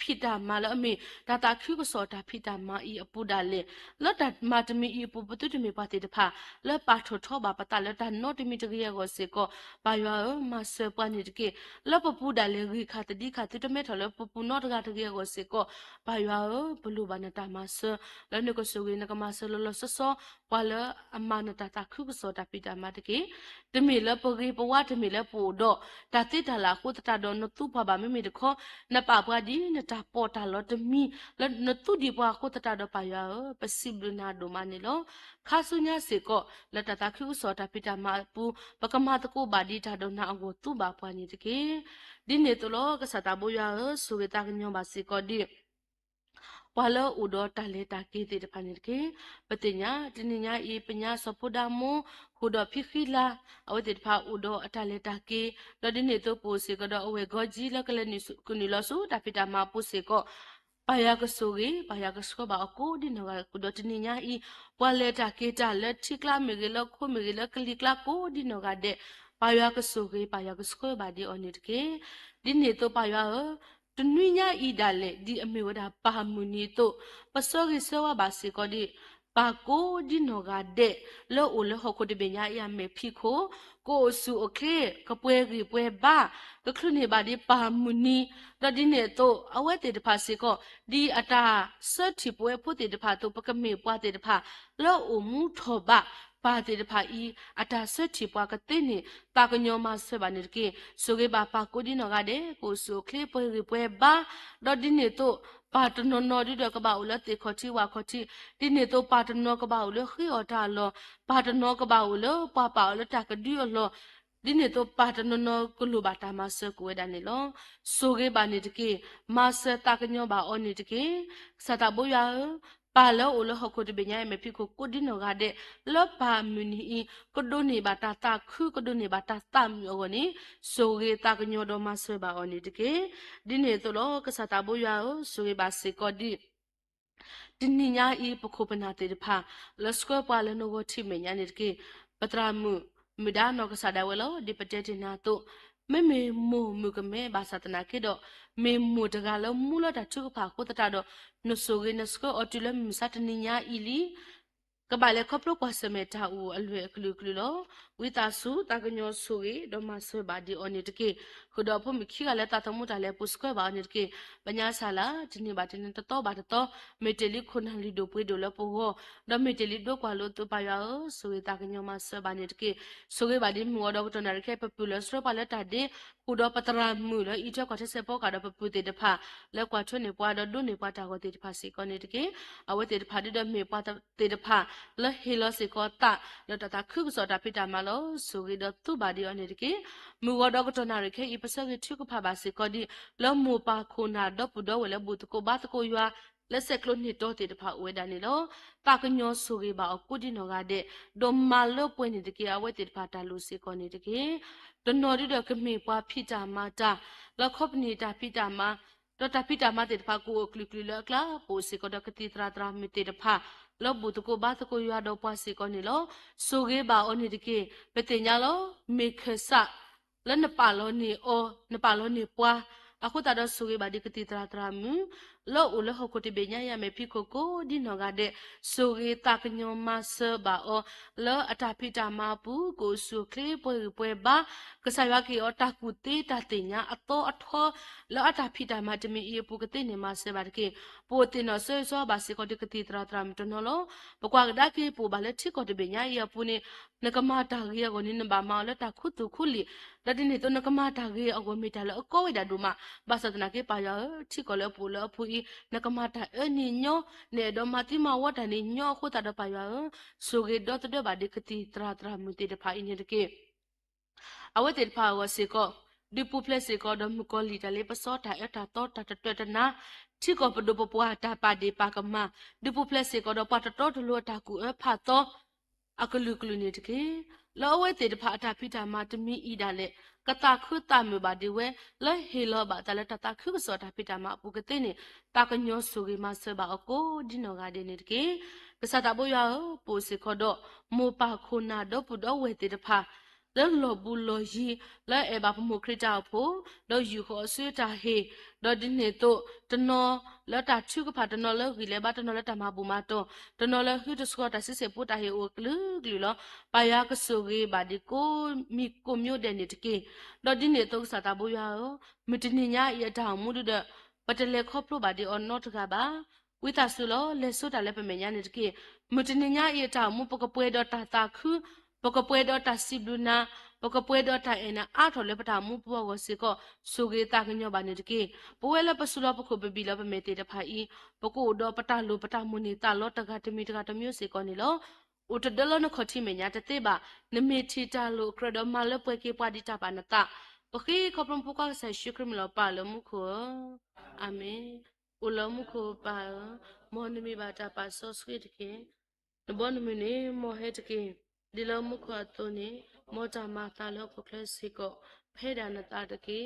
ဖိတာမလအမေဒါတာခုကစောတာဖိတာမအီအပူဒါလေလတ်တာမာတမီအီပူပတုတမီပါတေတဖာလပါထောထောပါပတလတာနောတမီတကရကိုစေကိုဘာယောမဆပနိတကေလပပူဒါလေဂီခတ်ဒီခတ်တမေထလပပူနောတကတကရကိုစေကိုဘာယောဘလူဘာနတာမဆလနကဆူဝေနကမဆလလဆဆောဝါလအမနတာတာခုကစောတာဖိတာမတကေတမီလပဂေပဝတမီလပူတော့တာတိတလာခုတတာတော့နသူပါပါမမီတခောနပပွားဒီန ta po ta lo de mi le no tu di bwa ko ta do pa ya possible na do ma ni lo kha su nya se ko le ta khu so ta pita ma pu pa ka ma ta ko ba di ta do na go tu ba pwa ni de ke di ne to lo ka sa ta bo ya su ge ta ka nyo ba se ko di wala udo tale taki ti de panir ke patinya tininya I penya sopodamu hudo phikhila awte pha udo atale taki lo dine to po se ko do awe goji lo kale ni kuni lo su ta pita ma po se ko paya ka sogi paya ka sko ba ko di no ga udo tininya I wale taki ta le thikla me ge lo kho me ge lo kli kla ko di no ga de paya ka sogi paya ka sko ba di onit ke dine to payaတနွိညာဤဒါလေဒီအမေဝဒပါမူနီတိုပစောကိစေဝဘာစီကိုဒီပါကိုဒီနောကတဲ့လောအိုလဟခုတပညာရမေဖိခိုကိုစုโอเคကပွဲကြီးပွဲဘာကခလုနေပါဒီပါမူနီတဒီနေတိုအဝဲတေတဖာစီကိုဒီအတာစတ်တီပွဲဖို့တေတဖာတိုပကမေပွားတေတဖာလောအိုမူထောဘာပါတေတဖာဤအတာစတ်တီပွားကတဲ့နေတာကညောမဆဘာနေကေဆိုကေဘာပါကိုဒီနောကတဲ့ကိုစုခလေပွဲကြီးပွဲဘာဒဒီနေတိုပါတနောနောဒီတော့ကဘာဦးလတေခေါချီဝါခေါချီဒီနေတော့ပါတနောကဘာဦးလခိော်တာလောပါတနောကဘာဦးလပပဦးလတကဒီလောဒီနေတော့ပါတနောနောကလူဘာတာမဆကွေးဒနေလောဆိုကေဘာနေတကေမဆတကညောဘာအောနေတကေစတာဘောယာပါလောဦးလဟခုတပညာမေဖိကိုကိုဒီနောကတဲ့လောပါမူနီကဒိုနေဘာတာတာခုကဒိုနေဘာတာတမ်ယောကိုနေဆိုကေတကညောတော့မဆဘာအောနေတကေဒီနေတော့လောကစတာဘောယာဆိုကေဘာစေကိုဒီဒီနိညာဤပခုပနာတေတဖာလစကောပါလနောကိုထိမေညာနေတကေပတရာမှုမိဒါနောကစဒါဝဲလောဒီပတေတိနာတော့မေမေမူမူကမေဘာသတနာကေတော့မေမူတကလောမူလတာချုကဖာကိုတတာတော့နဆိုကေနစကောအတူလမစတနိညာဤလီကဘာလေခပလောကွာစမေတာဦးအလွယ်ကလူကလူလောဝိတာစုတကညောဆူကေဒမဆွေဘာဒီအော်နေတကေခုတော့ဖမိခိကလည်းတတမှုတလည်းပုစကွဲပါနေတကေပညာဆာလာဒီနေပါတင်တတော့ပါတော့မေတလီခုနလီဒိုပွေးဒိုလပိုဟောဒမေတလီဒိုကွာလို့တပါရဆွေတကညောမဆွဘာနေတကေဆွေဘာဒီမောတော့တနာရခဲပပူလဆွပါလက်တာဒီခုတော့ပတရာမှုလဤချက်ကွာတဲ့စပေါ်ကတော့ပပူတေတဖာလက်ကွာထွနေပွားတော့ဒုနေပွားတာကိုတေတဖာစီကောနေတကေအဝဲတေတဖာဒီတော့မေပွားတေတဖာလဟီလောစီကောတာလတတာခုကစောတာပိတာမလောဆိုရီတော့သူဘာဒီအော်နေတကေမူတော့ကတနာရခဲဤပစကေထုကဖာပါစီကောဒီလောမူပါခုနာတော့ပူတော့ဝဲလဘူတကိုဘာတကိုရွာလက်ဆက်ကလို့နှစ်တော့တေတဖာဝဲဒါနေလောတာကညောဆိုရီပါအကုဒီနောကတဲ့ဒိုမာလောပွင့်နေတကေအဝဲတေတဖာတာလူစီကောနေတကေတနော်ဒီတော့ကမေပွားဖိတာမာတာလောခောပနေတာဖိတာမာတော့တာဖိတာမာတေတဖာကိုကလီကလီလောကလာပိုစီကောတော့ကတိတရာတရာမီတေတဖာလောဘူတကိုဘာတကိုရွာတော့ပွားစီကောနေလောဆိုကေပါအော်နေတကေပတိညာလောမေခဆာလနပါလောနေအောနပါလောနေပွားအခုတာတော့ဆိုကေပါဒီကတိတရာတရာမူလောဦးလဟကိုတပညာရမေဖိကိုကိုဒီနောကတဲ့ဆိုကေတာကညောမဆဘာအောလောအတာဖိတာမပူကိုဆုခလေပွဲဘာကဆာယကီအောတာကူတေတာတင်ညာအတော်အထောလောအတာဖိတာမတမီအေပူကတိနေမဆဘာတကေပိုတင်နောဆွေဆွာဘာစီကိုဒီကတိတရာတရာမတနောလောပကွာကဒါကေပူဘာလက်ချီကိုတပညာရပူနေနကမတာရီကိုနိနဘာမောလတာခုတုခုလီလတိနေတော့နကမတာရီအကိုမီတာလောအကိုဝိဒါဒူမဘာသဒနာကေပါရချီကိုလောပူလောပူနကမတာအနိညောနေတော့မတိမဝတ်တနိညောခုတာတော့ပါရဆိုကေတော့တဲ့ဘာဒီကတိတရာတရာမူတေတဖာအင်းနေတကေအဝတ်တေတဖာဝစီကိုဒီပူပလက်စီကိုတော့မကိုလီတလေပစောတာအတာတော့တတနာချီကိုပဒပပွားတာပါဒီပါကမဒီပူပလက်စီကိုတော့ပတ်တော့တလို့တာကူအဖတ်တော့အကလူကလူနေတကေလောဝဲတေတဖာအတာဖိတာမတမီဤဒါလေကတာခုတာမဘာဒီဝဲလဲဟေလောဘာတလတတာခုစောတာဖိတာမပုကတိနေတာကညောဆူရီမဆဘာအကိုဒီနောကဒီနေတကေကစတာဘောယောပိုစီခေါ်တော့မောပါခုနာတော့ပူတော့ဝဲတေတဖာလောလောဘူးလောရီလဲအဘဖမှုခရတာဖို့တော့ယူခေါ်ဆွေတာဟေတော့ဒီနေတော့တနော်လတာချုကဖာတနော်လောကြီးလဲဘာတနော်လတာမဘူမတော့တနော်လဟိတစကောတာစစ်စစ်ပူတာဟေအိုကလူကလူလောပါယာကဆူကြီးဘာဒီကိုမိကိုမျိုးတဲ့နေတကေတော့ဒီနေတော့စတာဘူးရောမတနေညာရတောင်မှုတဲ့ပတလေခေါပလိုဘာဒီအော်နော့တကပါဝိတာဆူလောလဲဆိုတာလဲပမညာနေတကေမတနေညာရတောင်မှုပကပွဲတော့တာတာခုပကပွဲတော့တာစီဘလူနာပ ပကပွဲတော့တိုင်အနာအားထော်လဲပတာမှုဘောကိုစီကောဆိုကေတာကညောပါနေတကေပွဲလဲပစုလောပခုပပီလောပမေတေတဖိုင်ပကိုတော့ပတာလိုပတာမှုနေတာလောတကတမီတကတမျိုးစီကောနေလောဥတဒလနခတိမညာတတေပါနမေတီတာလိုကရဒမလပွဲကေပါဒီတာပါနတာပခိခပရံပုကဆရှိခရမလောပါလမှုခောအာမင်ဥလမှုခောပါမောနမီဘာတာပါဆောစခိတကေနဘောနမီနေမောဟေတကေဒီလမှုခောတုန်နေမောတာမာတာလောပကလစီကောဖဲဒါနတာတကေ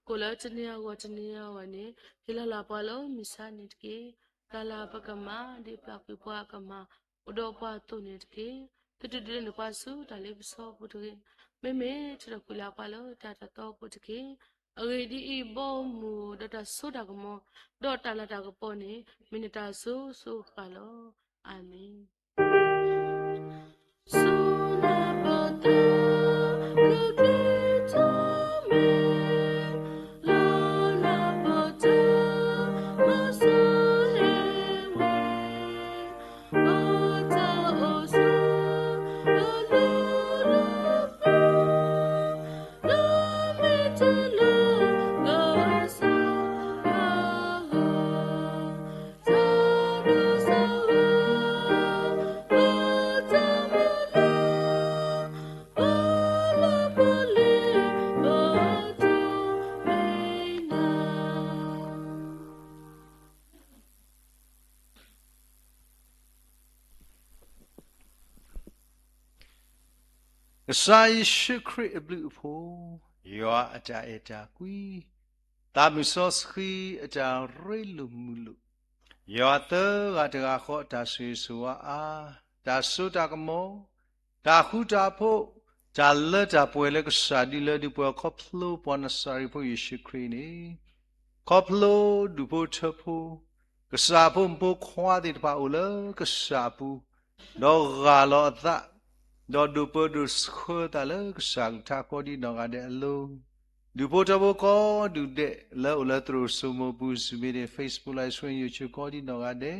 ကိုလတနီယဝတနီယဝနေဟိလလာပါလောမိစာနေတကေကလာပကမဒီပပိပွားကမဥဒောပွားတုန်နေတကေတတတနပွားစုဒါလေးပစောပုတကေမေမေထရကူလာပါလောတာတတော်ပုတကေအဂေဒီဤဘောမူဒတဆိုတာကမောဒေါ်တလာတာကပေါ်နေမိနတာဆူဆူပါလောအာမင်Sai shukri eblupo, yoa aja eta kui, tamusos khi aja relumulu. Yoa te gada kho ta sua a, ta su ta kamo, ta hu ta po, ta le ta poele ksadi le du po koplo pona sari po yishukri ni. Koplo du po chapo, ksapo mpo kwa di pa ule ksapo, do galo ta. Do dupo du skho ta le sang ta ko di no ga de lo dupo ta bo ko du de le ula tru sumo bu sumi de Facebook live stream YouTube ko di no ga de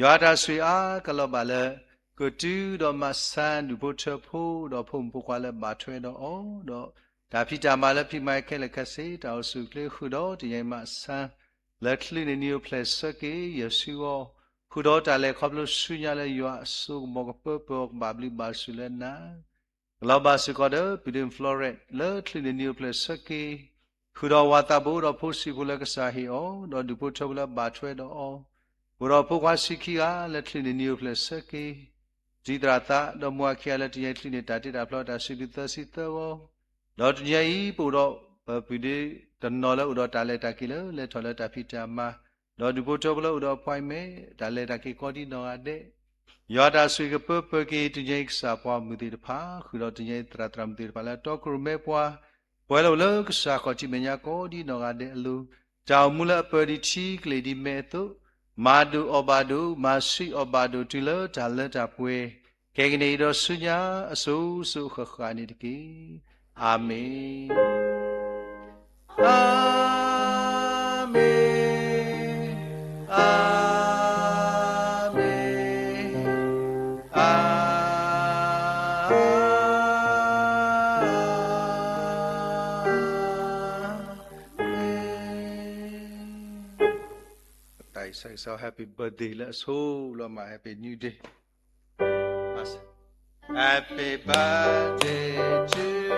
ya ta sui a ka lo ba le ko tu do ma san dupo ta pho do phom po kwa le ba thwe do o do da phi ta ma le phi mai ke le khat se ta su kle khu do ti yai ma san le kli ni new place ke yesu oခုတော့တလည်းခေါပလို့ဆွညာလဲရွာဆုမောကပပဘာဘလီဘာဆူလဲနာဂလောဘာစကောဒပီဒင်ဖလော်ရက်လဲထလီနီယိုပလက်စကီခုတော့ဝါတာဘောတော့ဖို့စီကိုလဲကစားဟီအောတော့ဒူပိုထဘလဘာထွဲတော့အောဘရောဖို့ကွာစီခီကလဲထလီနီယိုပလက်စကီဂျီဒရာတာတော့မွာခီလဲတရထလီနေတာတိတာဖလော်တာစီလူသစီသောတော့တရဤပို့တော့ပီဒီတနော်လဲဥတော့တာလဲတာကီလဲထော်လဲတာဖီတာမာတော့ဒီပို့တော့ဘလို့တော့ဖွိုင်းမဲဒါလဲတာကေကောဒီနော်အတဲ့ယောတာဆွေကပပကေတညိကစာပွားမှုတိတဖာခုတော့တညိတရတရမတိတဖာလဲတော့ကရမဲပွားပွဲလို့လကစာကောတိမညာကောဒီနော်အတဲ့အလူကြောင်မူလပဒီချီကလေဒီမဲတုမာဒူအဘာဒူမာစီအဘာဒူတီလဒါလက်တာပွဲကေကနေတော့ဆုညာအစိုးစုခခာနေတကေအာမင်အာမင်Say so happy birthday. Let's hold on my happy new day. Happy birthday to you.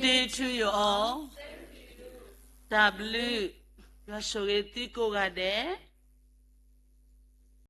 day to you all. W. ရွာဆိုရတီကိုကတဲ့